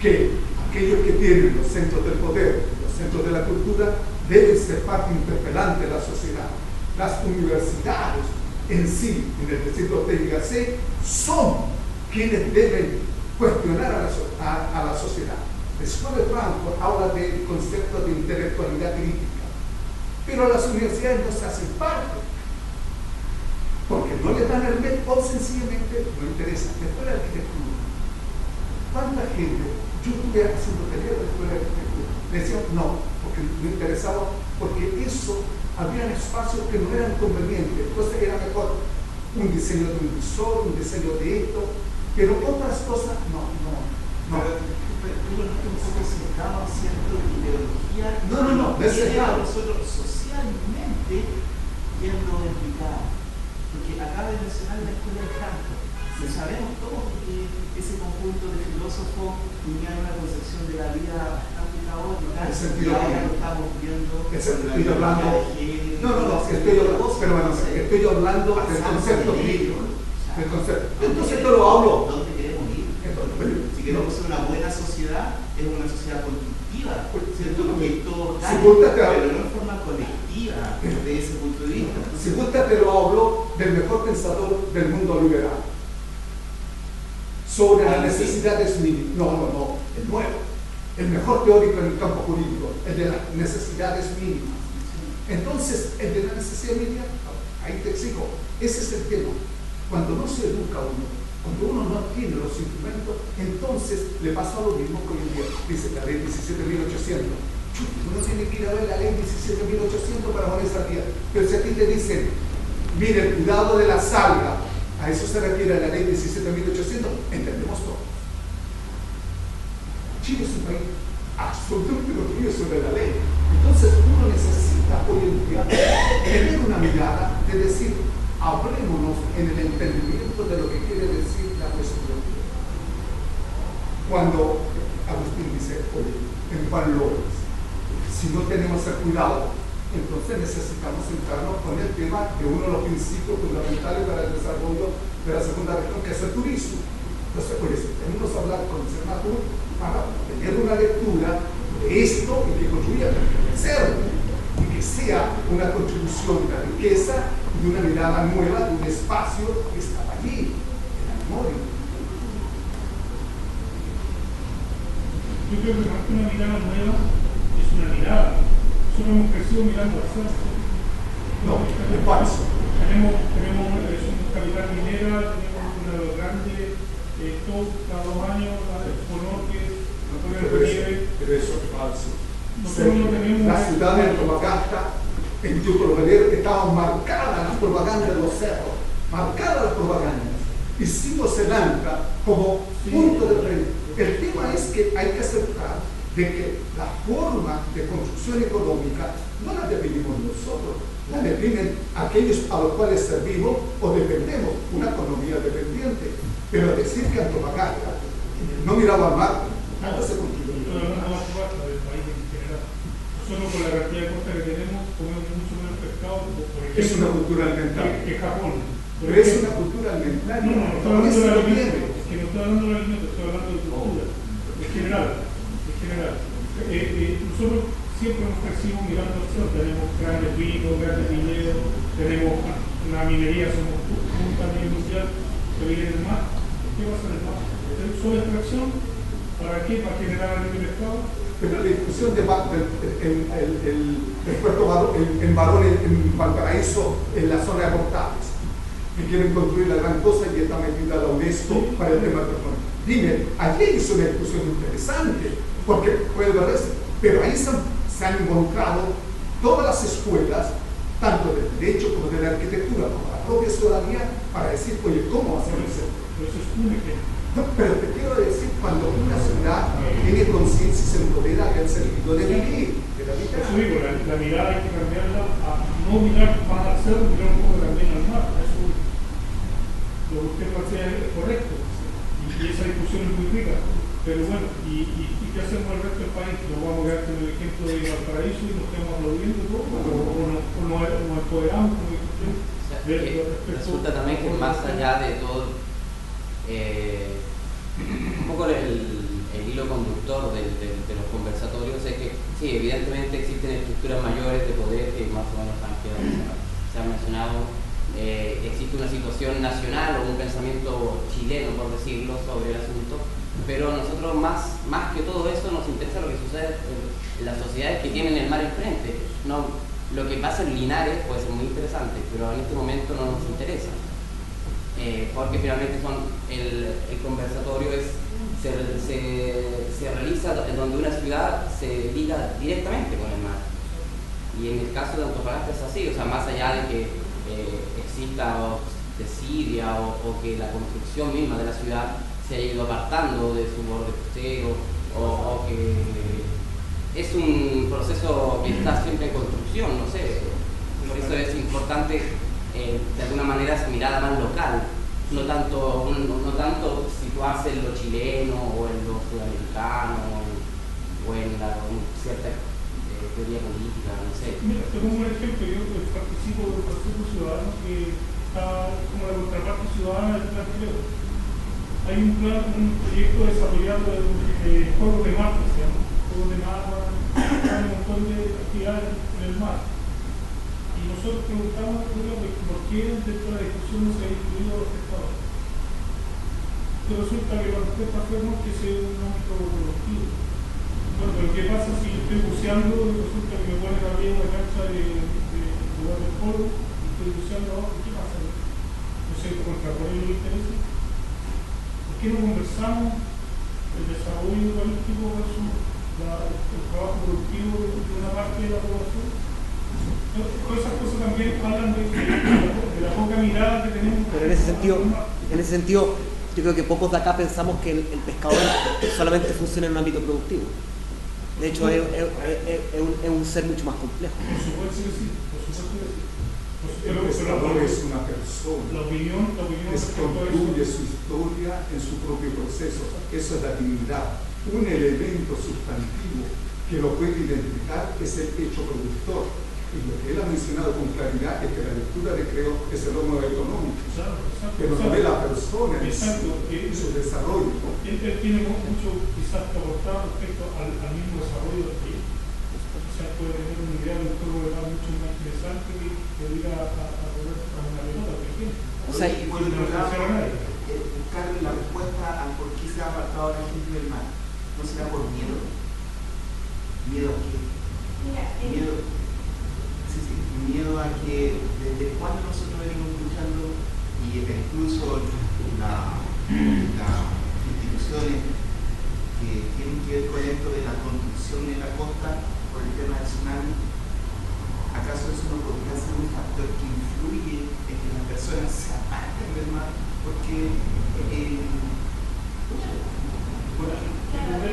Que aquellos que tienen los centros del poder, los centros de la cultura, deben ser parte interpelante de la sociedad. Las universidades en sí, en el distrito de Ortega son quienes deben cuestionar a la sociedad. Después de Frankfurt habla del concepto de intelectualidad crítica, pero las universidades no se hacen parte, porque no les dan el método o sencillamente no interesa. Después de la arquitectura, ¿cuánta gente? Yo estuve haciendo tareas después de la arquitectura, me decían no, porque no interesaba, porque eso había espacios que no eran convenientes, entonces era mejor un diseño de un visor, un diseño de esto, pero otras cosas no. Pero nosotros sentamos cierta ideología. No, nosotros socialmente yendo implicado. Porque acaba de mencionar la escuela de Frankfurt. Lo sabemos todos porque ese conjunto de filósofos tenían una concepción de la vida bastante caótica. Y ahora lo estamos viendo. Estoy hablando. Estoy hablando del concepto crítico. Entonces yo lo hablo. ¿Dónde queremos ir? Si queremos ser una buena sociedad, es una sociedad constructiva, ¿cierto? Que todos pero no en forma colectiva desde ese punto de vista. Si gusta, te lo hablo del mejor pensador del mundo liberal. Sobre las necesidades mínimas. No, el nuevo. El mejor teórico en el campo jurídico, el de las necesidades mínimas. Entonces, el de la necesidad mínima, ahí te exijo, ese es el tema. Cuando no se educa uno, cuando uno no tiene los instrumentos, entonces le pasa lo mismo que hoy en día. Dice la ley 17.800. Uno tiene que ir a ver la ley 17.800 para ponerse al día. Pero si a ti te dicen, mire, el cuidado de la salga, a eso se refiere a la ley 17.800, entendemos todo. Chile es un país absolutamente construido sobre la ley. Entonces uno necesita hoy en día tener una mirada de decir, Hablémonos en el entendimiento de lo que quiere decir la cuestión. Cuando Agustín dice, oye, en Juan López, si no tenemos el cuidado, entonces necesitamos centrarnos con el tema de uno de los principios fundamentales para el desarrollo de la segunda región, que es el turismo. Entonces, por eso, tenemos que hablar con Cernatur para tener una lectura de esto y que contribuya a enriquecerlo, y que sea una contribución de la riqueza, de una mirada nueva, de un espacio que estaba allí, en la memoria. Yo creo que más que una mirada nueva, es una mirada. Nosotros hemos crecido mirando hacia No, es falso. Tenemos un capital minera, tenemos una de los grandes, cada 2 años, Pero eso es falso. Nosotros no tenemos la ciudad de Antofagasta, en Yucatán, estaban marcadas las propagandas de los cerros, marcadas las propagandas. Hicimos el ANCA como punto de referencia. El tema es que hay que aceptar de que la forma de construcción económica no la definimos nosotros, la definen aquellos a los cuales servimos o dependemos, una economía dependiente. Pero decir que Antofagasta no miraba al mar, nada se construyó. del país en general. Nosotros con la cantidad de costa que tenemos comemos mucho menos pescado, por ejemplo, Es una cultura alimentaria. que Japón. Pero es una cultura alimentaria. No estoy hablando de alimentos, es que no estoy hablando de alimentos, estoy hablando de cultura, en general. Nosotros siempre nos percibimos mirando al cielo, tenemos grandes vinos, grandes viñedos, tenemos una minería, somos punta a nivel mundial, que viene del mar. ¿Qué pasa en el mar? ¿Solo extracción? ¿Para qué? ¿Para generar el mercado? Pero la discusión de el puerto en Valparaíso, en la zona de Portales, que quieren construir la gran cosa y está metida la UNESCO para el tema del petróleo. Dime, allí hizo una discusión interesante, porque puede ver eso, pero ahí se han involucrado todas las escuelas, tanto del derecho como de la arquitectura, como la propia ciudadanía, para decir, oye, ¿cómo hacer eso? Eso es un ejemplo. No, pero te quiero decir, cuando una ciudad tiene conciencia y se empodera del sentido de vivir, de la vida. Eso digo, la mirada hay que cambiarla a no mirar más al cerro, mirar un poco también al mar. Eso lo que usted plantea es correcto. Y esa discusión es muy rica. Pero bueno, ¿y qué hacemos el resto del país? ¿Nos vamos a quedar con el ejemplo de Valparaíso y nos quedamos aplaudiendo todo? ¿O nos empoderamos? Resulta también que más allá de todo, un poco el hilo conductor de los conversatorios es que sí, evidentemente existen estructuras mayores de poder que más o menos se han mencionado. Existe una situación nacional o un pensamiento chileno, por decirlo, sobre el asunto, pero nosotros más que todo eso nos interesa lo que sucede en las sociedades que tienen el mar enfrente. No, lo que pasa en Linares puede ser muy interesante, pero en este momento no nos interesa. Porque finalmente el conversatorio se realiza en donde una ciudad se liga directamente con el mar. Y en el caso de Antofagasta es así, o sea, más allá de que exista desidia o que la construcción misma de la ciudad se haya ido apartando de su borde costero o que es un proceso que está siempre en construcción, no sé. Por eso es importante de alguna manera esa mirada más local, no tanto situarse en lo chileno o en lo sudamericano o en cierta teoría política, no sé. Mira, te pongo un ejemplo, yo participo del Consejo Ciudadano que está como la contraparte ciudadana del plan Quileo. Hay un proyecto desarrollado de juegos de mar, se llama, juegos de mar, hay un montón de actividades en el mar. Y nosotros preguntamos por qué dentro de la discusión no se ha incluido a los pescadores. Que resulta que la respuesta fue que ese es un ámbito productivo. Bueno, pero ¿qué pasa si yo estoy buceando y resulta que me ponen a abrir una cancha de jugar de polo y estoy buceando abajo? ¿Qué pasa? No sé, como el carbono le interesa. ¿Por qué no conversamos el desarrollo urbanístico versus el trabajo productivo de una parte de la población? Todas esas cosas también hablan de la poca mirada que tenemos. Pero en ese sentido, yo creo que pocos de acá pensamos que el pescador solamente funciona en un ámbito productivo. De hecho, es un ser mucho más complejo. Por supuesto que sí, por supuesto que sí. El pescador es una persona. La opinión Construye su historia en su propio proceso. Eso es la divinidad. Un elemento sustantivo que lo puede identificar es el hecho productor. Y lo que él ha mencionado con claridad es que la lectura de Creo es el homo económico, pero no de la persona en su desarrollo. Él tiene mucho quizás que aportar respecto al mismo desarrollo del proyecto. O sea, puede tener una idea de un juego de paz mucho más interesante que ir a poner una pelota, por ejemplo. O sea, y por otro lado, buscar la respuesta al por qué se ha apartado la gente del mar. ¿No será por miedo? ¿Miedo a qué? Miedo a que desde cuando nosotros venimos luchando y incluso las instituciones que tienen que ver con esto de la construcción de la costa por el tema del tsunami, ¿acaso eso no podría ser un factor que influye en que las personas se aparten del mar? Porque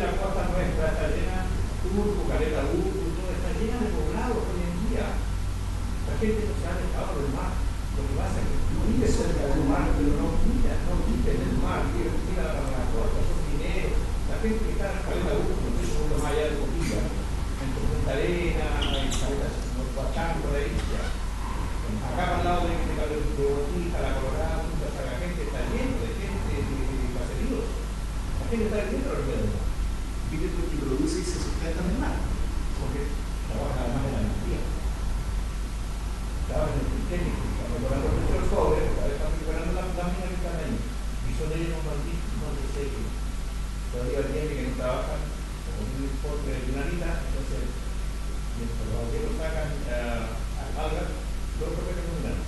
la costa nuestra está llena, Turco, Caleta, todo está llena de poblados hoy en día. La gente no se ha dejado del mar. Lo que pasa es que no vive cerca del mar, pero no viven del mar, viven a la costa, son mineros. La gente que está en Caleta, incluso mucho más allá de Copilla, en Punta Arena, en Caleta, los Huachán, por ahí, ya. Acá al lado de Botija, la Colorada, la gente está lleno de gente de caseríos. La gente está viviendo alrededor del mar. Vive porque produce y se sustenta en el mar. Porque trabaja además en la energía. Trabajan en el técnico, están mejorando el precio del cobre, están mejorando las minas que están ahí. Y son ellos los malditos de seque. Todavía tienen que no trabajan con un importe de lunarita, entonces, mientras los gobiernos sacan algas, los propios comunales.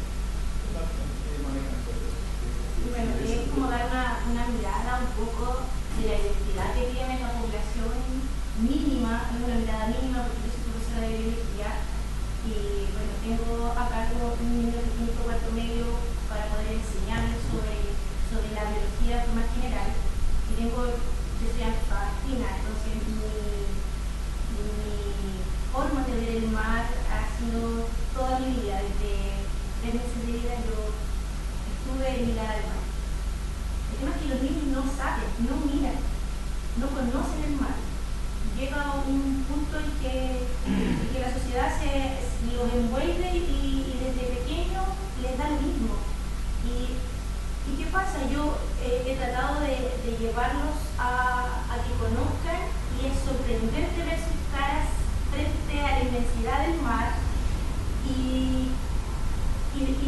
Bueno, es como dar una mirada un poco de la identidad que tiene la población mínima, una mirada mínima, porque yo soy profesora de biología. Y bueno, tengo a cargo un niño de quinto cuarto medio para poder enseñarles sobre la biología de forma general. Y yo soy antofagastina, entonces mi forma de ver el mar ha sido toda mi vida. Desde 3 meses de vida yo estuve en mirada del mar. El tema es que los niños no saben, no miran, no conocen el mar. Llega un punto en que la sociedad los envuelve y desde pequeños les da lo mismo. ¿Y qué pasa? Yo he tratado de llevarlos a que conozcan, y es sorprendente ver sus caras frente a la inmensidad del mar, y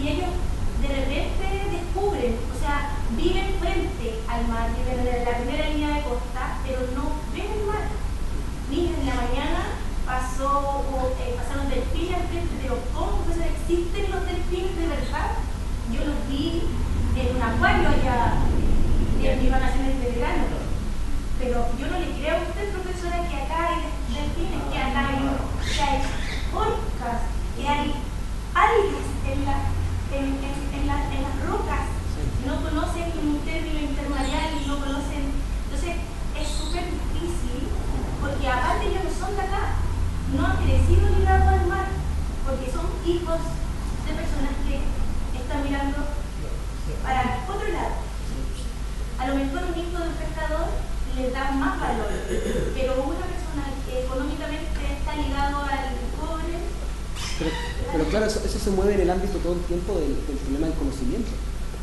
ellos de repente descubren, o sea, viven frente al mar, viven en la primera línea de costa, pero no ven el mar. Niños, en la mañana pasaron delfines al frente, pero ¿cómo? Pues existen los delfines de verdad. Yo los vi en un acuario allá en mis vacaciones de verano, pero yo no le creo a usted, profesora, que acá hay delfines, que acá hay orcas, que hay algas en las rocas. No conocen un término intermareal y no conocen. Entonces es súper difícil, porque aparte ellos no son de acá, no han crecido ligados al mar, porque son hijos de personas que están mirando para otro lado. A lo mejor un hijo de un pescador le da más valor, pero una persona que económicamente está ligado al cobre. Pero claro, eso se mueve en el ámbito todo el tiempo del problema del conocimiento,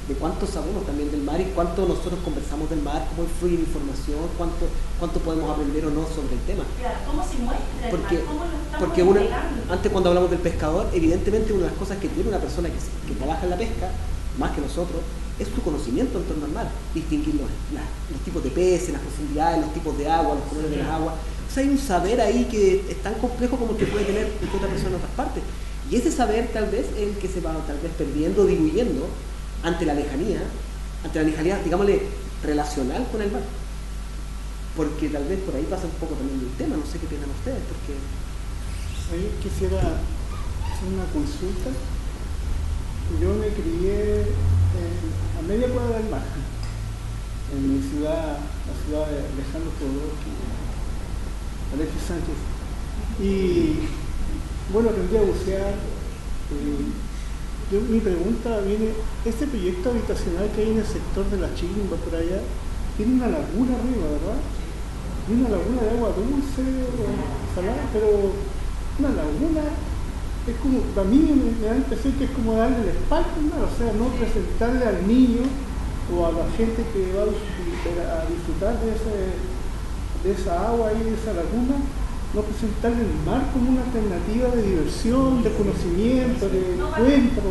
de cuánto sabemos también del mar y cuánto nosotros conversamos del mar, cómo influye la información, cuánto podemos aprender o no sobre el tema. Claro, ¿cómo se muestra el mar? ¿Cómo lo estamos entregando? Antes, cuando hablamos del pescador, evidentemente una de las cosas que tiene una persona que trabaja en la pesca, más que nosotros, es su conocimiento en torno al mar, distinguir los tipos de peces, las profundidades, los tipos de agua, los colores de las aguas. O sea, hay un saber ahí que es tan complejo como el que puede tener otra persona en otras partes. Y ese saber tal vez es el que se va tal vez perdiendo, diluyendo ante la lejanía, digámosle, relacional con el mar. Porque tal vez por ahí pasa un poco también el tema, no sé qué piensan ustedes, porque... Ahí quisiera hacer una consulta. Yo me crié a media cuadra del mar, en mi ciudad, la ciudad de Alejandro Jodorowsky, Alexis Sánchez. Y bueno, aprendí a bucear, mi pregunta viene, este proyecto habitacional que hay en el sector de la Chimba, por allá, tiene una laguna arriba, ¿verdad? Y una laguna de agua dulce o salada, pero una laguna es como, a mí me da la impresión que es como darle la espalda, ¿no? O sea, no presentarle al niño o a la gente que va a disfrutar de esa agua y de esa laguna, no presentarle el mar como una alternativa de diversión, de conocimiento, de encuentro.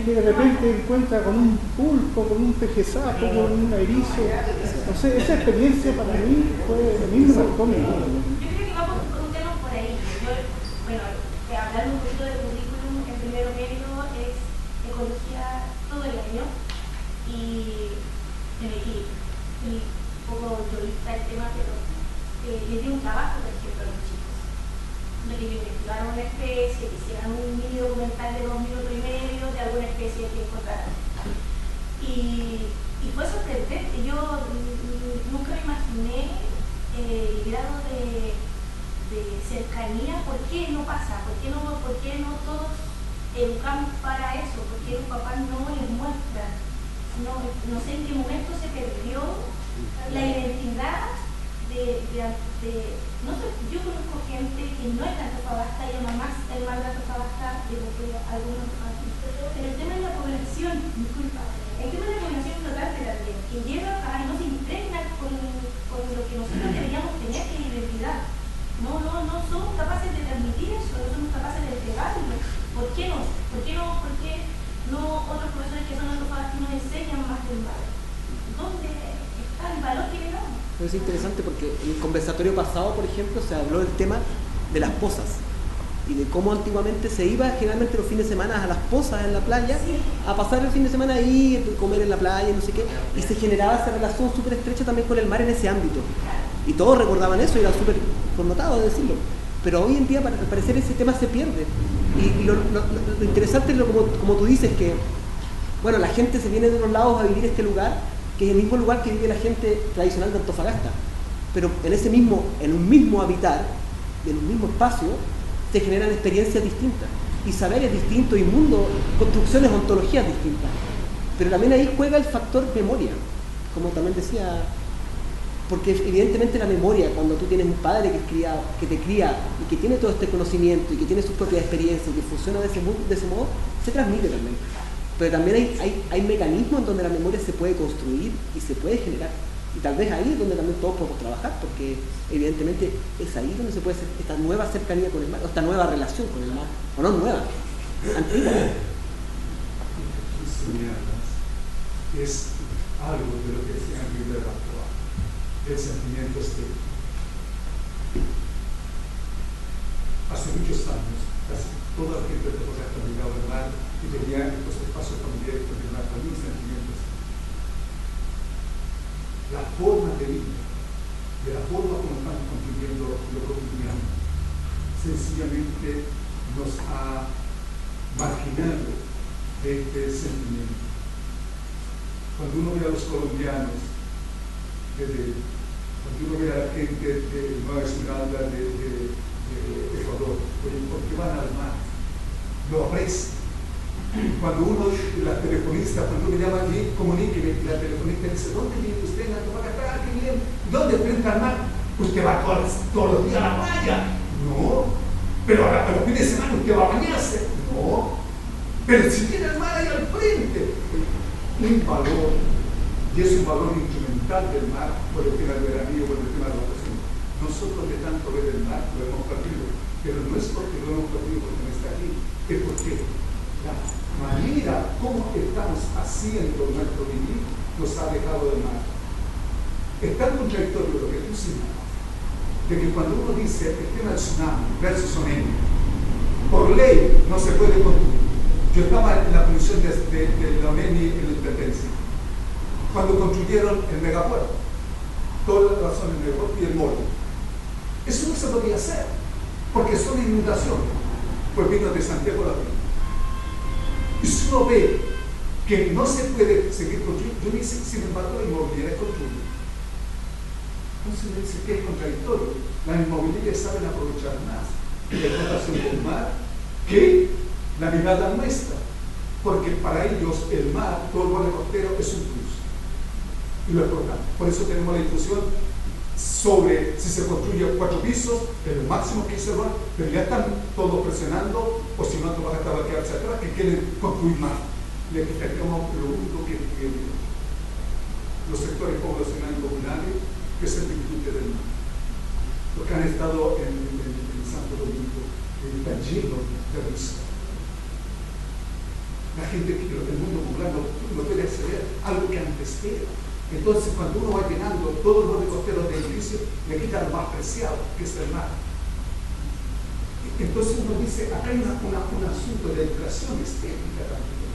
Que de repente encuentra con un pulpo, con un pejezapo, con un erizo. No sé, esa experiencia para mí a mí me marcó mi vida. Yo creo que vamos con un tema por ahí. Bueno, hablando un poquito del currículum, el primero medio es ecología todo el año y un poco teorista el tema, pero les dio un trabajo, por ejemplo, a los chicos. De que investigaron una especie, que hicieran un mini documental de 2 minutos y medio de alguna especie que encontraron. Y fue sorprendente. Yo nunca me imaginé el grado de cercanía. ¿Por qué no pasa? ¿Por qué no todos educamos para eso? ¿Por qué los papás no les muestran? No sé en qué momento se perdió la identidad no sé, yo conozco gente que no es de Antofagasta, llama más el mar de Antofagasta, digo que algunos pero el tema de la población, disculpa, el tema de la población es notable también, que llega a no se impregna con lo que nosotros deberíamos tener de identidad. No somos capaces de transmitir eso, no somos capaces de entregarlo. ¿Por qué no? ¿Por qué no otros profesores que son antofagastas nos enseñan más del mar? ¿Dónde está el valor que le damos? Es interesante porque en el conversatorio pasado, por ejemplo, se habló del tema de las pozas y de cómo antiguamente se iba generalmente los fines de semana a las pozas en la playa, a pasar el fin de semana ahí, comer en la playa, no sé qué, y se generaba esa relación súper estrecha también con el mar en ese ámbito. Y todos recordaban eso y era súper connotado decirlo. Pero hoy en día, al parecer, ese tema se pierde. Y lo interesante es como tú dices, que bueno, la gente se viene de otros lados a vivir este lugar, que es el mismo lugar que vive la gente tradicional de Antofagasta, pero en un mismo hábitat, en un mismo espacio, se generan experiencias distintas, y saberes distintos, y mundos, construcciones, ontologías distintas. Pero también ahí juega el factor memoria, como también decía, porque evidentemente la memoria, cuando tú tienes un padre que te cría y que tiene todo este conocimiento y que tiene sus propias experiencias y que funciona de ese modo, se transmite también. Pero también hay mecanismos en donde la memoria se puede construir y se puede generar. Y tal vez ahí es donde también todos podemos trabajar, porque evidentemente es ahí donde se puede hacer esta nueva cercanía con el mar, o esta nueva relación con el mar, o no nueva, antigua. Es algo de lo que decía Rivera actual, el sentimiento estético. Hace muchos años, casi toda la gente de Antofagasta miraba al mar y tenía estos espacios familiares con el mar, también sentimientos. La forma de vida, de la forma como estamos construyendo lo cotidiano, sencillamente nos ha marginado de este sentimiento. Cuando uno ve a los colombianos, cuando uno ve a la gente de Nueva Esmeralda, de Ecuador, ¿por qué van al mar? Lo aprecian. Cuando la telefonista, cuando me llaman, comuníqueme, la telefonista dice, ¿dónde vive usted en Antofagasta? ¿Qué bien? ¿Dónde? Frente al mar. Usted va todos los días a la playa. No. Pero a los fines de semana usted va a bañarse. No. Pero si tiene el mar ahí al frente. Un valor, y es un valor instrumental del mar por el tema del veranillo, por el tema de la vacación. Nosotros de tanto ver el mar lo hemos perdido, pero no es porque lo hemos perdido porque no está aquí, es porque la manera como estamos haciendo nuestro vivir nos ha dejado del mar. Es tan contradictorio lo que tú señalas, de que cuando uno dice el tema del tsunami versus ONEMI, por ley no se puede construir. Yo estaba en la comisión de la ONEMI en la Independencia, cuando construyeron el megapuerto, toda la zona del megapuerto y el molo. Eso no se podía hacer, porque son inundaciones, pues vino de Santiago la Vida. Y si uno ve que no se puede seguir construyendo, yo dice, sin embargo, la inmobiliaria construye. Entonces me dice que es contradictorio. Las inmobiliarias saben aprovechar más la explotación del mar que la mirada nuestra, porque para ellos el mar, todo el borde costero es un plus y lo exportan. Por eso tenemos la discusión sobre si se construye 4 pisos, el máximo que se va, pero ya están todos presionando, o si no, van a estar a quedarse atrás, que quieren construir más. Le quitaríamos lo único que los sectores poblacionales populares, que es el disfrute del mar. Los que han estado en Santo Domingo, están llenos de risa. La gente que el mundo popular no puede acceder a lo que antes era. Entonces, cuando uno va llenando todo el borde costero de edificios, le quita lo más preciado, que es el mar. Entonces uno dice, acá hay un asunto de educación estética también.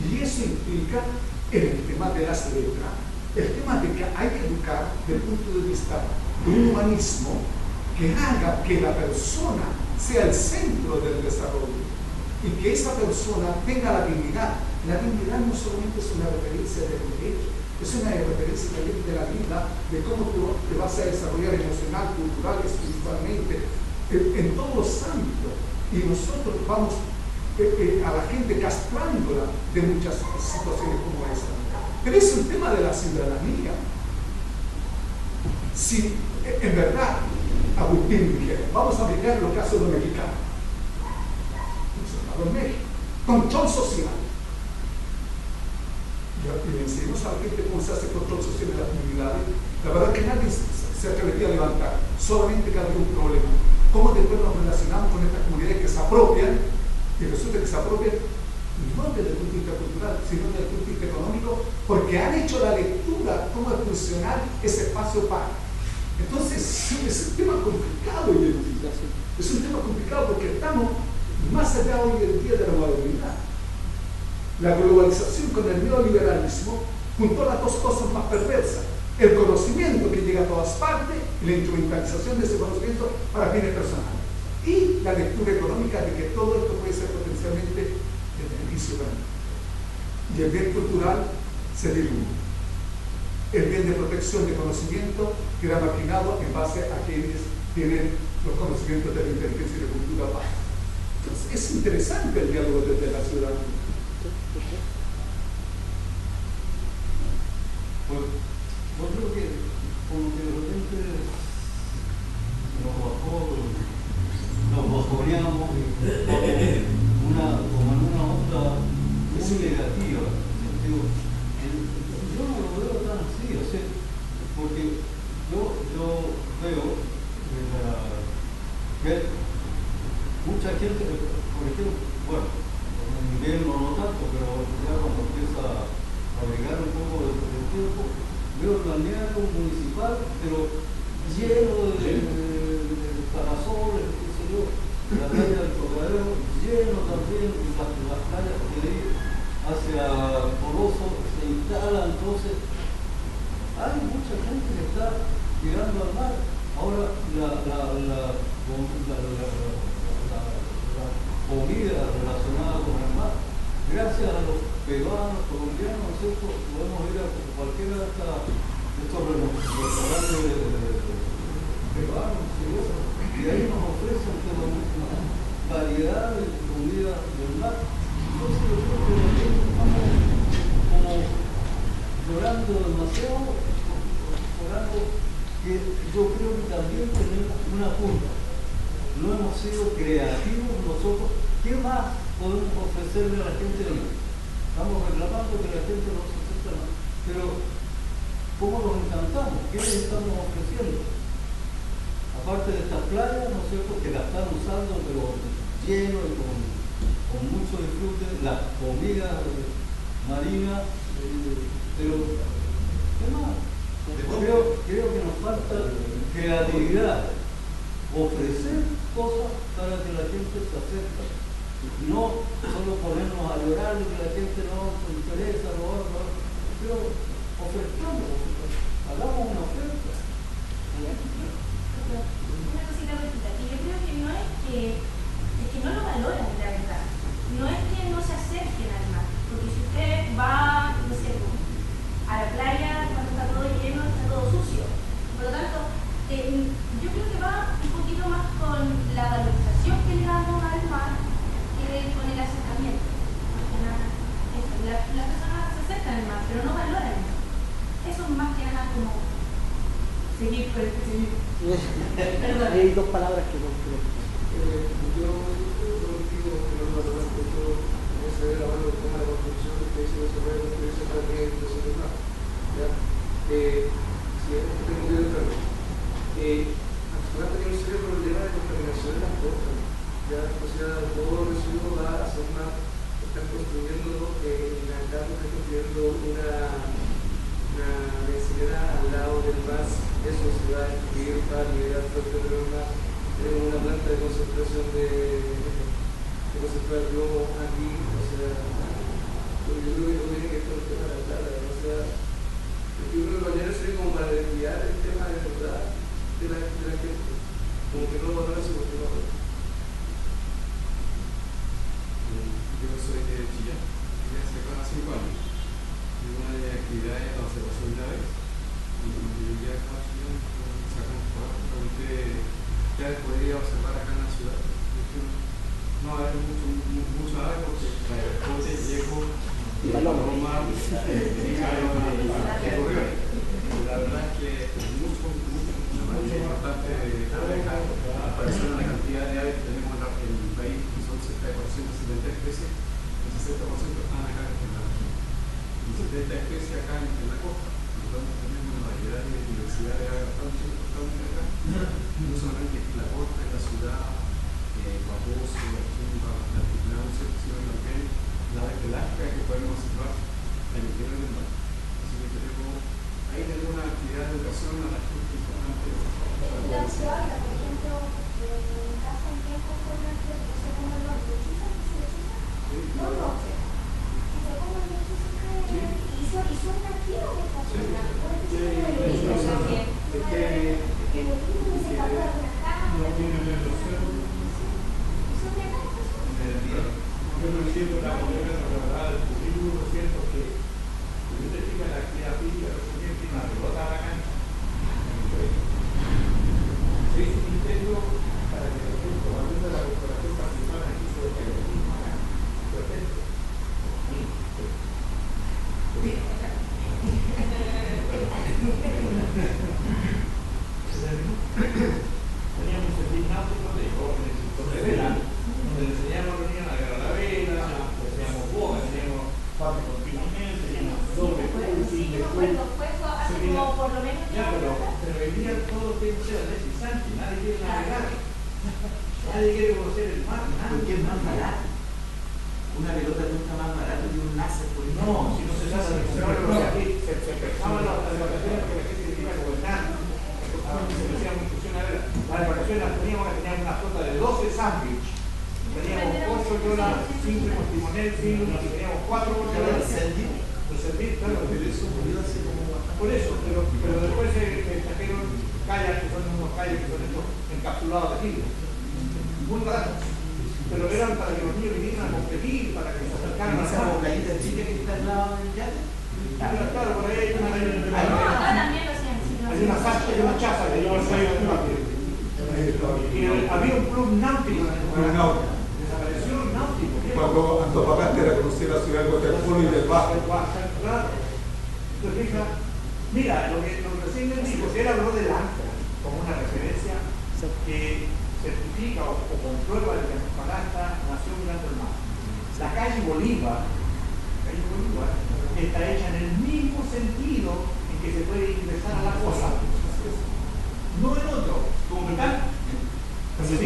Y eso implica, en el tema de las letras, el tema de que hay que educar desde el punto de vista de un humanismo que haga que la persona sea el centro del desarrollo y que esa persona tenga la dignidad. La dignidad no solamente es una referencia del derecho, es una referencia también de la vida, de cómo tú te vas a desarrollar emocional, cultural, espiritualmente, en todos los ámbitos. Y nosotros vamos a la gente castrándola de muchas situaciones como esta. Pero es el tema de la ciudadanía. Si en verdad Agustín dijera, vamos a aplicar los casos de los mexicanos, en México, control social. Y le enseñamos a la gente cómo se hace control social en las comunidades. La verdad que nadie se atrevería a levantar, solamente que había un problema. ¿Cómo después nos relacionamos con estas comunidades que se apropian? Y resulta que se apropian no desde el punto de vista cultural, sino desde el punto de vista económico, porque han hecho la lectura cómo es funcional ese espacio para. Entonces, es un tema complicado de identificación. Es un tema complicado porque estamos más allá hoy en día de la modernidad. La globalización con el neoliberalismo juntó las dos cosas más perversas: el conocimiento que llega a todas partes y la instrumentalización de ese conocimiento para fines personales, y la lectura económica de que todo esto puede ser potencialmente de beneficio para mí. Y el bien cultural se diluye. El bien de protección de conocimiento queda marginado en base a quienes tienen los conocimientos de la inteligencia y de la cultura baja. Entonces, es interesante el diálogo desde la ciudadanía. Pues, yo creo que como que de repente nos bajoneamos como en una onda muy negativa. Yo no lo veo tan así, o sea, porque yo veo que mucha gente, por ejemplo, bueno, en invierno no tanto, pero ya cuando empieza a bregar un poco del tiempo, veo el balneario municipal, pero lleno de parasoles, qué sé yo, la playa del Corredero, lleno también de las playas que de ahí hacia Coloso se instalan. Entonces hay mucha gente que está llegando al mar. Ahora la comida relacionada con el mar, gracias a los peruanos, colombianos, ¿no es cierto? Podemos ir a cualquiera de estos restaurantes peruanos, y ahí nos ofrecen una variedad de comida del mar. Entonces yo creo que estamos como llorando demasiado, por algo que yo creo que también tenemos una culpa. No hemos sido creativos nosotros. ¿Qué más podemos ofrecerle a la gente del mar? Estamos reclamando que la gente nos acepta más, pero ¿cómo nos encantamos? ¿Qué les estamos ofreciendo? Aparte de estas playas, ¿no es cierto?, que la están usando, pero lleno y con mucho disfrute, las comidas marinas, pero ¿qué más? Creo que nos falta creatividad, ofrecer cosas para que la gente se acerque, no solo ponernos a llorar de que la gente no se interesa, pero ofrezcamos, hagamos una oferta. Una cosita cortita, que yo creo que no es que no lo valoran, la verdad. No es que no se acerquen al mar, porque si usted va, no sé, a la playa, cuando está todo lleno, está todo sucio. Por lo tanto, yo creo que va un poquito más con la valorización que le damos al mar que con el Seguir. Perdón. Hay dos palabras que no creo. Yo no digo que no lo valoro mucho en ese de la mano del tema de la construcción que dice que se puede construir ese patrimonio celular. ¿Ya? Si tengo que decirlo, Amsterdam tenía un serio problema de contaminación en las costas. ¿Ya? O sea, todo los residuos va a ser más. Están construyendo en la casa, están construyendo una densidad al lado del mar. Eso se va a escribir para liberar tenemos una planta de concentración de concentrar plomo aquí, o sea, yo creo que no tiene que estar el tema de la plata, o sea, yo creo que mañana sería como para desviar el tema de verdad de la gente, como que no valorarse por tema. Yo soy de Chillán, viví hace casi 5 años. Y una de las actividades es la observación de aves. Y cuando yo llegué acá a Chillán, pregunté qué aves podría observar acá en la ciudad. No hay mucho aves porque transporte, llego, paloma, la verdad es que mucho importante aparecer la cantidad de aves que tenemos en el país, que son cerca de 470 especies, el 60% están acá en la región. Y 70 especies acá en la costa. Entonces tenemos una variedad de diversidad de aves bastante importante acá. No solamente en la costa, en la ciudad, Guaposo, la Chumba, la Altiplano, sino también la ave pelágica que podemos observar en el interior del mar. Así que tenemos ahí alguna actividad de educación a la gente importante. La ciudad, por ejemplo, en casa en tiempo con la que se comen los lechuzas, que se lechuzan, los roques. Y se comen lechuzas y son nativas de esta zona. Por eso se comen lechuzas también. Que los niños se capturan de acá. No tienen los cerros. Son de acá. Yo no entiendo la polémica de la verdad del currículum, ¿cierto? Que yo te digo la actividad física, pero también tiene una pelota a la cancha. Se hizo un intento para que la gente, hablando de la corporación participada aquí sobre el periodismo acá. Perfecto. Teníamos un servicio náutico de jóvenes de vela, donde le enseñamos a los niños a agarrar la vela, teníamos bogas, teníamos parte continuamente, teníamos doble Sí, yo me acuerdo, fue eso hace como por lo menos. ya, pero hoy día todo tiene que ser Alexis Sánchez, nadie quiere navegar, nadie quiere conocer el mar, Porque es más barato. Una pelota nunca más barato que un láser, por ejemplo. no, si no se trata de se empezaban las vacaciones porque la gente iba a gobernar, se me hacía muy fusión a ver, las vacaciones las teníamos una flota de 12 sándwich, teníamos 8 yolas, 5 con timonel, y teníamos 4 yolas. Los servicios, claro, por eso, pero después se trajeron calles que son unos calles que son estos encapsulados de vidrio, muy baratos, pero eran para que los niños vinieran a competir, para que se acercaran a Esa bocadita chica que está al lado del yate. claro, por ahí hay una Acá también lo hacían. hay una sacha, hay una chaza que lleva el sello del patio. Y había un club náutico en el pueblo. Desapareció un náutico. Cuando Antofagasta era conocida la ciudad del waterpolo y del bajo. Claro. Entonces, fija, mira, lo que recién les digo, si él habló del ancla como una referencia que certifica o comprueba de que Antofagasta nació mirando el mar. La calle Bolívar está hecha en el mismo sentido en que se puede ingresar a la costa, no en otro, como tal. Cuando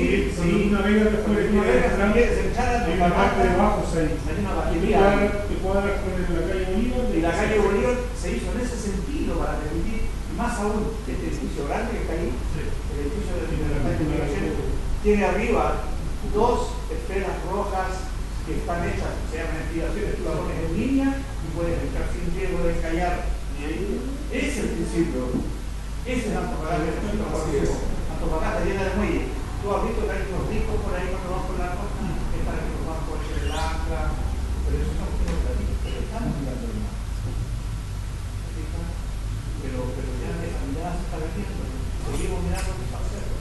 una vega después de hay una parte de bajos ahí. Hay una batería. Que cuadra con la calle Bolívar. Y la calle Bolívar se hizo en ese sentido para permitir, más aún, este edificio grande que está ahí, el edificio de la comunicación, tiene arriba 2 esferas rojas que están hechas, se llaman activaciones, tú las pones en línea y puedes entrar sin riesgo de encallar. Ese es el principio. Ese es Antofagasta. Antofagasta llena de muelles. Tú has visto que hay unos discos por ahí cuando vas por la costa, es para que los bancos echen el ancla, pero eso no tiene platitos, pero estamos mirando el mar. Pero ya esa mirada se está vendiendo, seguimos mirando lo que está haciendo.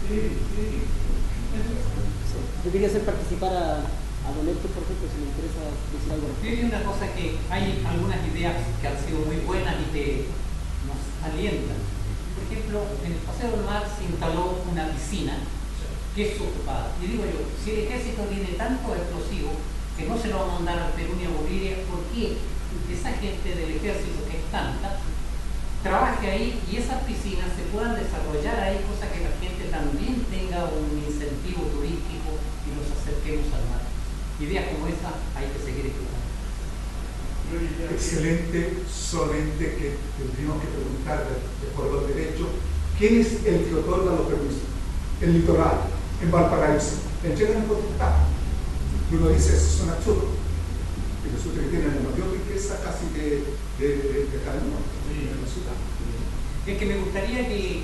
Sí. Yo quería hacer participar a Don Héctor, por ejemplo, si me interesa decir algo. Hay una cosa que hay algunas ideas que han sido muy buenas y que alientan. Por ejemplo, en el Paseo del Mar se instaló una piscina que es ocupada. Y digo yo, si el ejército tiene tantos explosivos que no se lo va a mandar al Perú ni a Bolivia, ¿por qué esa gente del ejército, que es tanta, trabaje ahí y esas piscinas se puedan desarrollar ahí, cosa que la gente también tenga un incentivo turístico y nos acerquemos al mar? Ideas como esa hay que seguir explorando. Excelente, solamente que tendríamos que preguntar por los derechos, ¿quién es el que otorga los permisos? El litoral, en Valparaíso, le entregan el potestad. Y uno dice, eso es un absurdo. Y resulta que tienen la mayor riqueza casi de cada uno, de la ciudad. Es que me gustaría que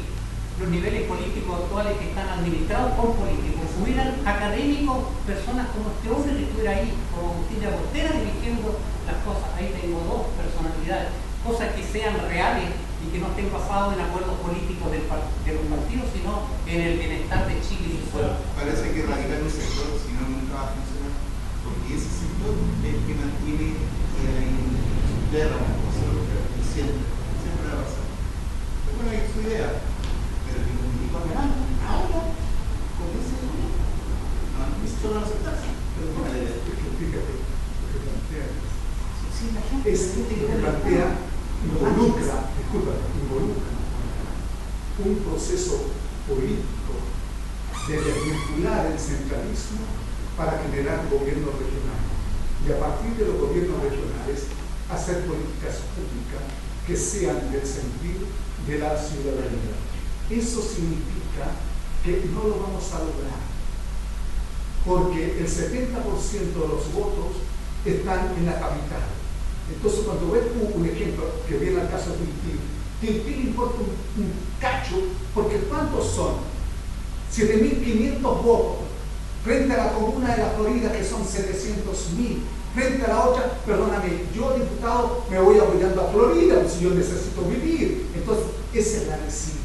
los niveles políticos actuales que están administrados por políticos hubieran académicos, personas como este hombre que estuviera ahí, como Agustín de Agostera, dirigiendo las cosas. Ahí tengo dos personalidades, cosas que sean reales y que no estén basados en acuerdos políticos de los partidos, sino en el bienestar de Chile y su pueblo. Parece que erradicar un sector, si no, nunca va a funcionar, porque ese sector es el que mantiene la guerra, siempre va a pasar. Pero bueno, hay su idea, pero que comunicó ahora, con ese gobierno, no han visto la aceptación. Pero bueno, fíjate, lo que plantea es que plantea involucra un proceso político de desvincular el centralismo para generar gobiernos regionales y a partir de los gobiernos regionales hacer políticas públicas que sean del sentir de la ciudadanía. Eso significa que no lo vamos a lograr porque el 70% de los votos están en la capital. Entonces, cuando ves un ejemplo que viene al caso de Tiltil importa un cacho, porque ¿cuántos son? 7.500 votos frente a la comuna de la Florida, que son 700.000. Frente a la otra, perdóname, yo diputado me voy apoyando a Florida, si yo necesito vivir. Entonces, esa es la residuo.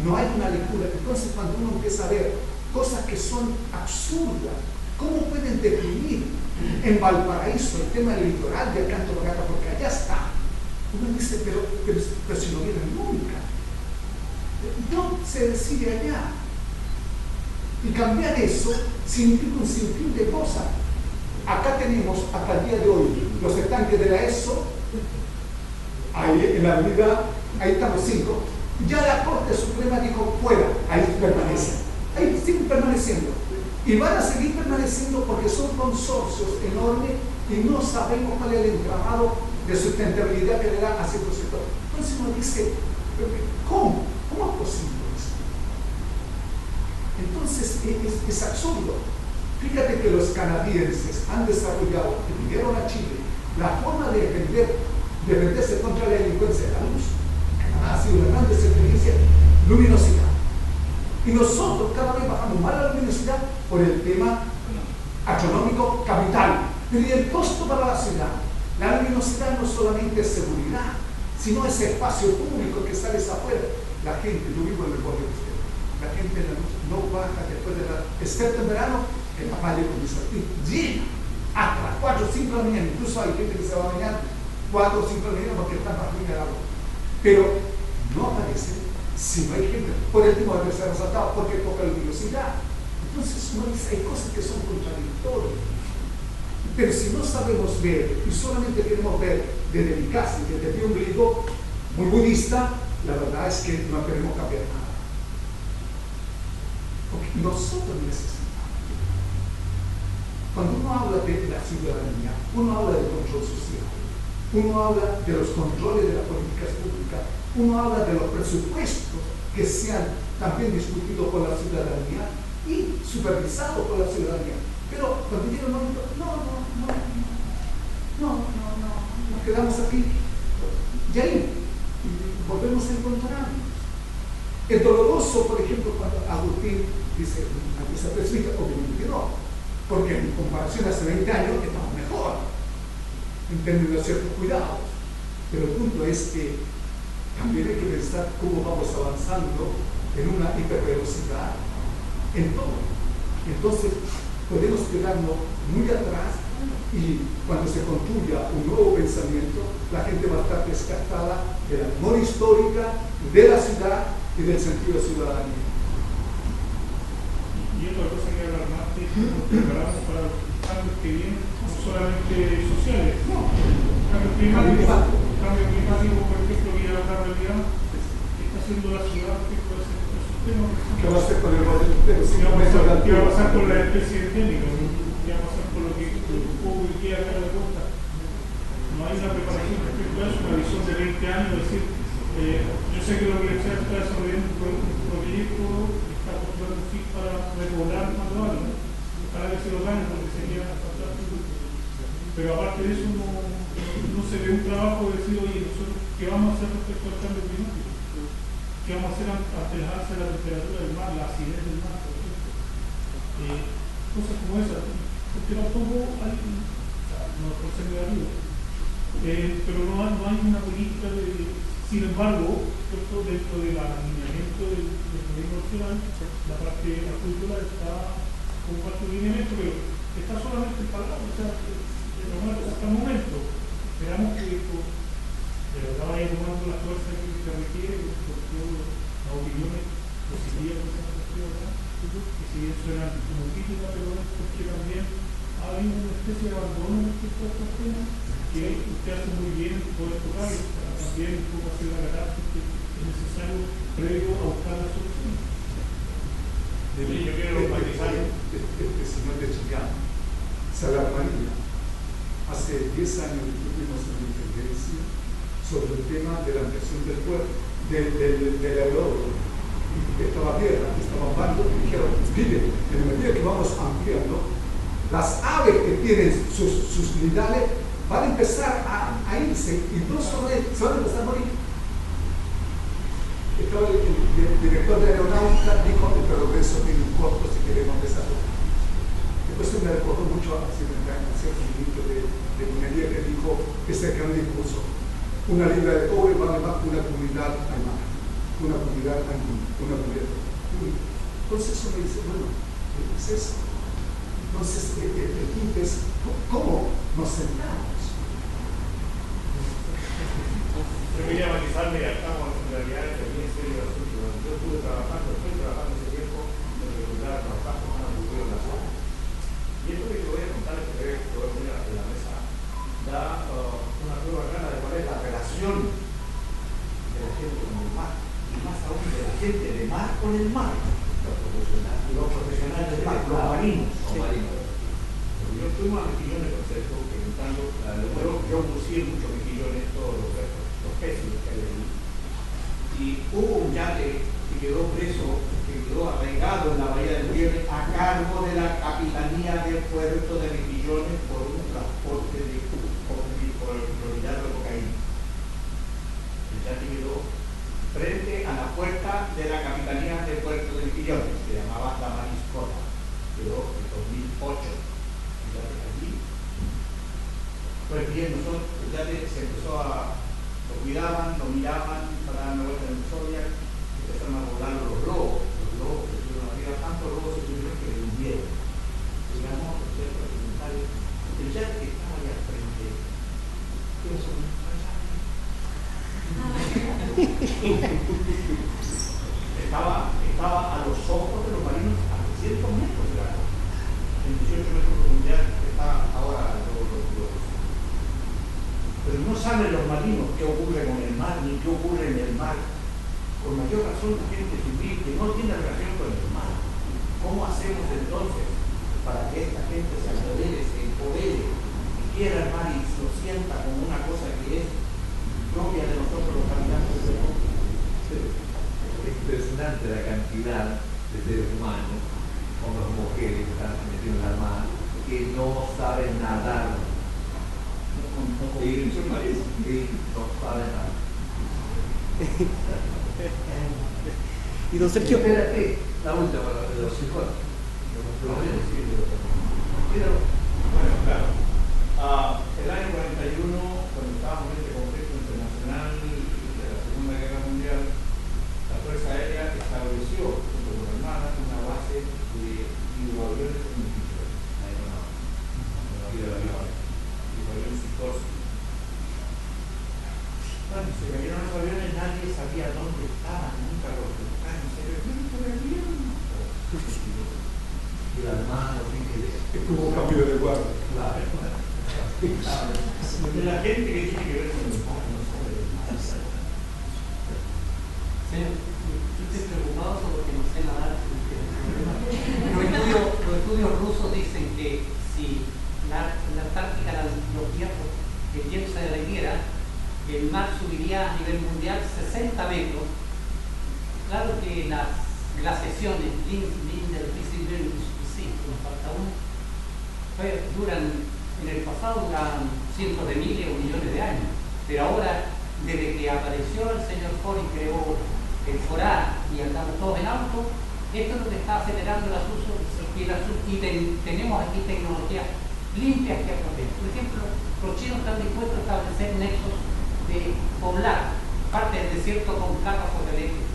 No hay una lectura. Entonces, cuando uno empieza a ver cosas que son absurdas, ¿cómo pueden definir en Valparaíso el tema del litoral de acá en Antofagasta? Porque allá está. Uno dice, pero si no vienen nunca. No se decide allá. Y cambiar eso significa un sinfín de cosas. Acá tenemos, hasta el día de hoy, los estanques de la ESO, ahí en la avenida, ahí están los 5. Ya la Corte Suprema dijo, fuera, ahí permanecen. Ahí siguen permaneciendo. Y van a seguir permaneciendo porque son consorcios enormes y no sabemos cuál es el entramado de sustentabilidad que le dan a cierto sector. Entonces uno dice, ¿cómo? ¿Cómo es posible eso? Entonces es absurdo. Fíjate que los canadienses han desarrollado, que vinieron a Chile, la forma de defenderse contra la delincuencia de la luz. Canadá ha sido una gran experiencia, luminosidad. Y nosotros cada vez bajamos más la luminosidad por el tema astronómico capital. Pero ¿y el costo para la ciudad? La luminosidad no solamente es seguridad, sino es espacio público que sales afuera. La gente, yo vivo en el borde de usted, la gente en la luz no baja después de la, excepto en verano, en la calle con llena, hasta las 4 o 5 de la mañana. Incluso hay gente que se va a bañar 4 o 5 de la mañana porque está bajo el agua. Pero no aparece si no hay gente, por el tipo de ser resaltado, porque hay poca luminosidad. Entonces uno dice, hay cosas que son contradictorias. Pero si no sabemos ver y solamente queremos ver desde mi casa y desde un griego muy budista, la verdad es que no queremos cambiar nada. Porque nosotros necesitamos. Cuando uno habla de la ciudadanía, uno habla del control social, uno habla de los controles de las políticas públicas, uno habla de los presupuestos que sean también discutidos por la ciudadanía y supervisados por la ciudadanía. Pero cuando llega el momento, nos quedamos aquí. Y ahí volvemos a encontrarnos. Es doloroso, por ejemplo, cuando Agustín dice, una vicepresidenta, obviamente no, porque en comparación a hace 20 años estamos mejor en términos de ciertos cuidados. Pero el punto es que también hay que pensar cómo vamos avanzando en una hipervelocidad en todo. Entonces, podemos quedarnos muy atrás y cuando se construya un nuevo pensamiento, la gente va a estar descartada de la memoria histórica, de la ciudad y del sentido de ciudadanía. Y otra cosa que alarmante es que nos preparamos para cambios que vienen, no solamente sociales, cambios climáticos, por ejemplo, que ya la realidad que está haciendo la ciudad respecto a ese sistema. ¿Qué va a hacer con el modelo? ¿Qué va a pasar con la especie endémica? ¿Qué va a pasar con lo que hubo y queda acá en la costa? No hay una preparación respecto a eso, una visión de 20 años, es decir, yo sé que la universidad está desarrollando un proyecto, está postulando un FIC para repoblar Matorral, para que se lo gane, porque sería fantástico. Pero aparte de eso, no se ve un trabajo de decir, oye, nosotros, ¿qué vamos a hacer respecto al cambio climático? ¿Qué vamos a hacer ante el alza de la temperatura del mar, la acidez del mar, por ejemplo? Cosas como esas, porque tampoco hay, no por ser negativo, pero no hay una política de. Sin embargo, dentro del alineamiento del gobierno nacional, la parte agrícola está como parte del alineamiento, pero está solamente en palabras, o sea, hasta el momento. Esperamos que esto de verdad vaya tomando la fuerza que se requiere, por todas las opiniones positivas que se han expresado acá, que si bien suenan como crítica, pero es porque también ha habido una especie de abandono respecto a estos temas que usted hace muy bien poder tocar, también un poco hacer la catarsis que es necesario previo a buscar la solución. Yo quiero matizar. El señor de Chicano, Salar María, hace 10 años tuvimos una intendencia sobre el tema de la ampliación del puerto, del aeródromo. Estaba tierra, estaba bando, y dijeron, mire, en la medida que vamos ampliando, las aves que tienen sus nidales van a empezar a irse y no solo se van a empezar a morir. Estaba el director de aeronáutica, dijo el progreso tiene un costo si queremos desarrollar. Después me recordó mucho a cierto ministro de minería que dijo ese gran discurso: una libra de cobre vale más que una comunidad aymara, una comunidad andina, una comunidad. Entonces uno dice, bueno, ¿qué es eso? Entonces el punto es, ¿cómo nos sentamos? Yo quería matizarme, estamos en realidad en el serio del asunto. Yo estoy trabajando ese tiempo en regular los trabajos que han ocurrido en la zona. Y esto que te voy a contar, que te voy a poner en la mesa, da una prueba clara de cuál es la relación de la gente con el mar, y más aún de la gente de mar con el mar, los profesionales del mar, los marinos. Yo estuve a mejillones de concepto preguntando, yo puse muchos mejillones, todos los peces que hay ahí. Y hubo un yate que quedó preso, que quedó arraigado en la bahía del Liebre a cargo de la capitanía del puerto de Mejillones por un transporte de clorhidrato de cocaína. El yate quedó frente a la puerta de la capitanía del puerto de Mejillones, se llamaba La Mariscota, quedó en 2008. Allí. Pues bien, nosotros ya se empezó a, lo cuidaban, lo miraban para dar una vuelta en el Zodiac, empezaron a volar los lobos que tuvieron arriba, tantos lobos se tuvieron que le hundieron. Llegamos a hacer el comentario, el yate que estaba allá al frente, ¿qué es eso? Estaba a los ojos de los marinos a 300 metros de la costa. En 18 metros de profundidad está ahora todos los globos. Pero no saben los marinos qué ocurre con el mar, ni qué ocurre en el mar. Con mayor razón la gente civil que no tiene relación con el mar. ¿Cómo hacemos entonces para que esta gente se apodere, se empodere y quiera el mar y lo sienta como una cosa que es propia de nosotros los habitantes del mundo? Es impresionante la cantidad de seres humanos, hombres o mujeres que están metidos en la mar, que no saben nadar. Y no saben nadar. Y don Sergio. Espérate, la última para los psicólogos. Bueno, claro. El año 41, cuando estábamos en este conflicto internacional de la Segunda Guerra Mundial, la Fuerza Aérea estableció, junto con la Armada, una base de hidroaviones en Mejillones. nunca lo buscaron, seriamente revivían. Y además no tiene idea. Es como un cambio de guardia. Claro. De la gente que tiene que ver con el poco, no sabe nada. Señor, yo estoy preocupado porque no sé nadar. Los estudios rusos dicen que si la Antártica, los hielos, el hielo se derritiera, el mar subiría a nivel mundial 60 metros. Claro que las glaciaciones, nos falta uno, duran, en el pasado duran cientos de miles o millones de años, pero ahora, desde que apareció el señor Ford y creó el Forá y andamos todos en auto, esto es lo que está acelerando el asunto y tenemos aquí tecnologías limpias que aprovechar. Por ejemplo, los chinos están dispuestos a establecer nexos de poblar parte del desierto con placas fotoeléctricas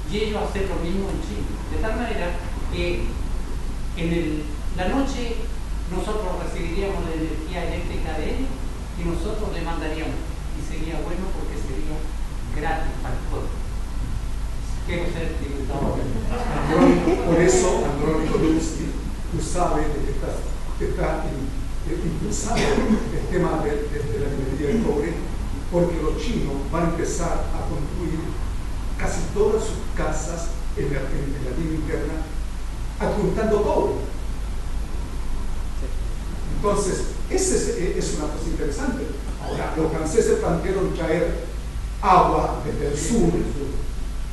y ellos hacen lo mismo en China, de tal manera que en la noche nosotros recibiríamos la energía eléctrica de ellos y nosotros le mandaríamos, y sería bueno porque sería gratis para el pueblo. Quiero ser diputado. Por eso, Andrónico Lusti, tú sabes de que está impulsando el tema de la minería del cobre, porque los chinos van a empezar a construir casi todas sus casas en la mina interna adjuntando cobre. Entonces, esa es una cosa interesante. Ahora, los franceses plantearon traer agua desde el sur.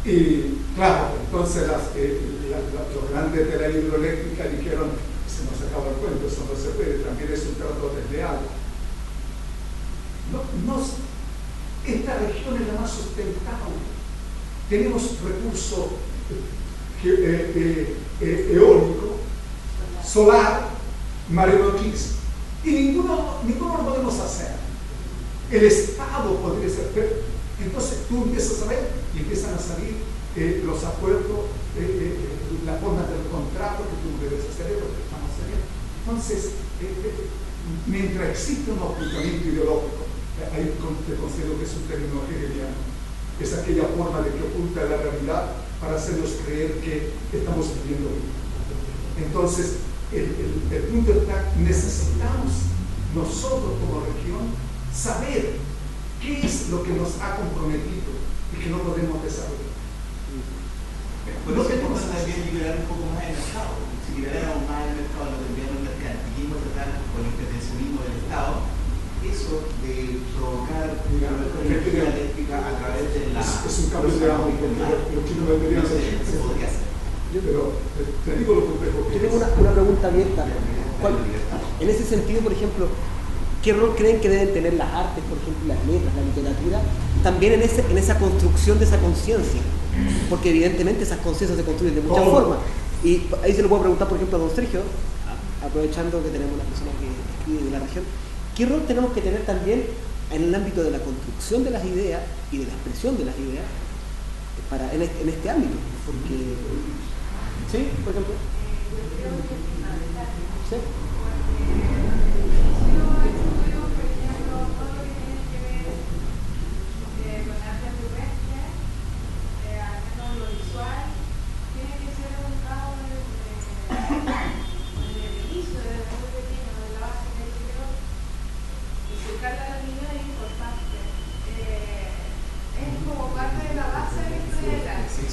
Y claro, entonces los grandes de la hidroeléctrica dijeron, se nos acaba el cuento, eso no se puede, también es un trato desleal. Esta región es la más sustentable. Tenemos recurso eólico, solar, maremotriz, y ninguno lo podemos hacer. El Estado podría ser perfecto. Entonces tú empiezas a ver y empiezan a salir los acuerdos, la forma del contrato que tú debes hacer, lo que estamos haciendo. Entonces, mientras existe un ocultamiento ideológico, ahí te considero que es un término hegeliano, es aquella forma de que oculta la realidad para hacernos creer que estamos viviendo bien. Entonces, el punto está, necesitamos nosotros como región saber qué es lo que nos ha comprometido y que no podemos desarrollar. Por eso tenemos también liberar un poco más el mercado. Si liberáramos más el mercado, lo tendríamos el mercantilismo total o el intervencionismo del Estado, eso de provocar una energía eléctrica a través de la... Es un cambio de agua, los chinos no deberían hacer. Se podría hacer. Pero te digo lo complejo que yo tengo una pregunta abierta. En ese sentido, por ejemplo, ¿qué rol creen que deben tener las artes, por ejemplo, las letras, la literatura, también en esa construcción de esa conciencia? Porque evidentemente esas conciencias se construyen de muchas formas. Y ahí se lo puedo preguntar, por ejemplo, a don Sergio, aprovechando que tenemos una persona que escribe de la región, ¿qué rol tenemos que tener también en el ámbito de la construcción de las ideas y de la expresión de las ideas en este ámbito? Porque, ¿sí? Por ejemplo. ¿Sí?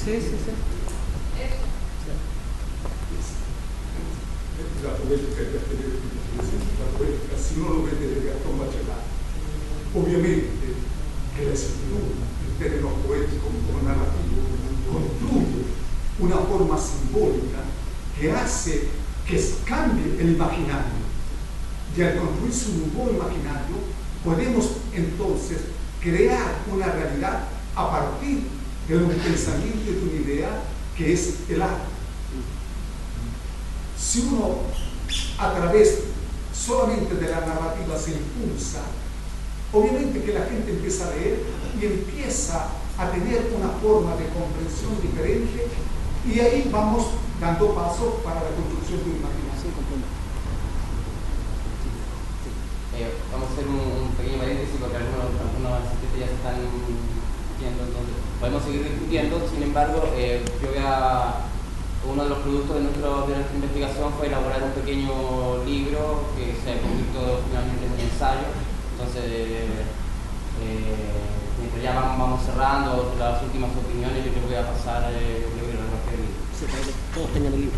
Sí. La poética, si uno lo ve desde Gastón Bachelard, obviamente que la escritura, en términos poéticos como narrativo, construye una forma simbólica que hace que cambie el imaginario. Y al construirse un nuevo imaginario, podemos entonces crear una realidad a partir de un pensamiento y de una idea que es el arte. Si uno a través solamente de la narrativa se impulsa, obviamente que la gente empieza a leer y empieza a tener una forma de comprensión diferente y ahí vamos dando paso para la construcción de una imaginación. Vamos a hacer un pequeño paréntesis porque algunos asistentes ya se están diciendo, entonces podemos seguir discutiendo. Sin embargo, uno de los productos de nuestra investigación fue elaborar un pequeño libro que se convirtió finalmente en un ensayo. Entonces, mientras ya vamos cerrando las últimas opiniones, yo les voy a pasar el libro de Rogelio. Sí, para que todos tengan el libro.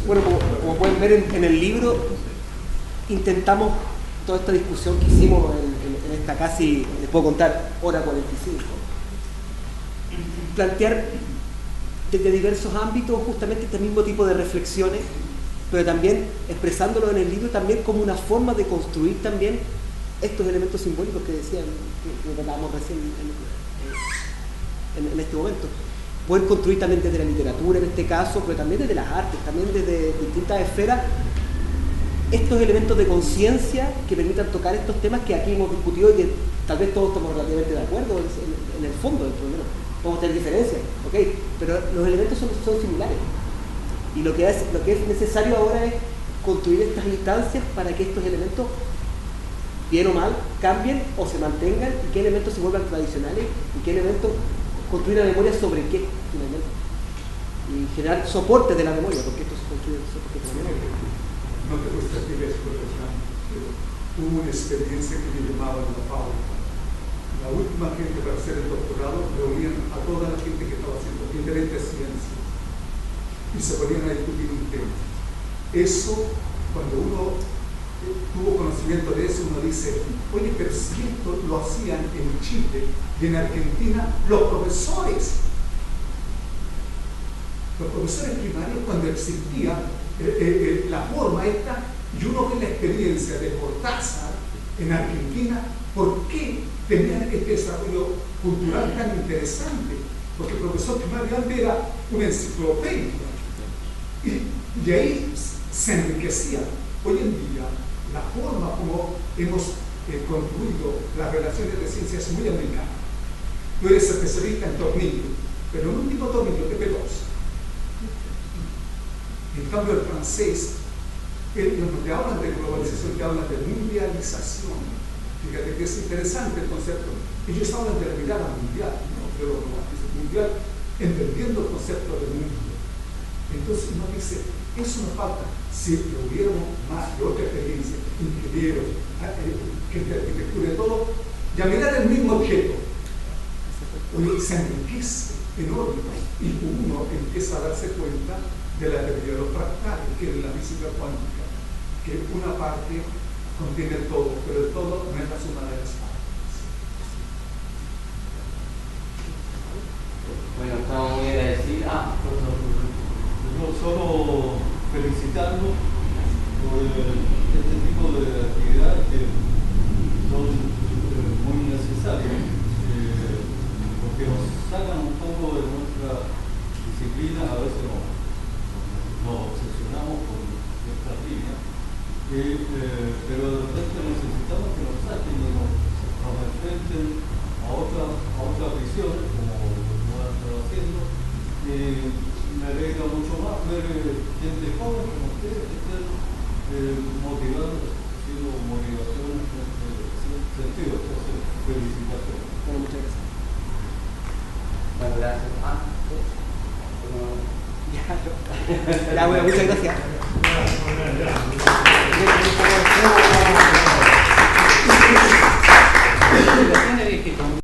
Bueno, como pueden ver en el libro, intentamos toda esta discusión que hicimos en esta casi, les puedo contar, hora 45, plantear desde diversos ámbitos justamente este mismo tipo de reflexiones, pero también expresándolo en el libro también como una forma de construir también estos elementos simbólicos que decían, que hablábamos recién en este momento. Poder construir también desde la literatura en este caso, pero también desde las artes, también desde distintas esferas, estos elementos de conciencia que permitan tocar estos temas que aquí hemos discutido y que tal vez todos estamos relativamente de acuerdo en el fondo del problema. Podemos tener diferencias, ¿ok? Pero los elementos son similares. Y lo que es necesario ahora es construir estas instancias para que estos elementos, bien o mal, cambien o se mantengan, y qué elementos se vuelvan tradicionales y qué elementos construir la memoria sobre qué, finalmente. Y generar soporte de la memoria, porque esto se construye soporte de la memoria. No te gusta escribir eso, pero hubo una experiencia que me llamaba en la fábrica. La última gente para hacer el doctorado reunían a toda la gente que estaba haciendo diferentes ciencias y se ponían a discutir un tema. Eso, cuando uno tuvo conocimiento de eso, uno dice, oye, pero si esto lo hacían en Chile y en Argentina los profesores primarios, cuando existía la forma esta, y uno ve la experiencia de Cortázar en Argentina, ¿por qué tenían este desarrollo cultural tan interesante? Porque el profesor primario antes era una enciclopedia y ahí se enriquecía. Hoy en día, la forma como hemos construido las relaciones de ciencia es muy americana. Tú eres especialista en tornillo, pero en un tipo de tornillo TP2. En cambio, el francés, no te hablan de globalización, te hablan de mundialización. Fíjate que es interesante el concepto. Ellos hablan de la mirada mundial, no de lo mundial, entendiendo el concepto del mundo. Entonces uno dice, eso nos falta. Si hubiéramos más de otra experiencia, ingenieros, gente de arquitectura y todo, y a mirar el mismo objeto, se enriquece enorme y uno empieza a darse cuenta de la teoría de los fractales, que es la física cuántica, que una parte contiene el todo, pero el todo no es la suma de las partes. Bueno, estamos muy agradecidos. Yo solo felicitarlo por este tipo de actividades que son muy necesarias, porque nos sacan un poco de nuestra disciplina. A veces nos obsesionamos con nuestras líneas, pero de repente necesitamos que nos saquen y nos enfrenten a otras visiones, como lo han estado haciendo. Me alegra mucho más ver gente joven como ustedes que estén motivando, haciendo motivaciones en este sentido. Entonces, felicitaciones. Bueno, muchas gracias. Bueno, gracias. Ya, bueno, muchas gracias.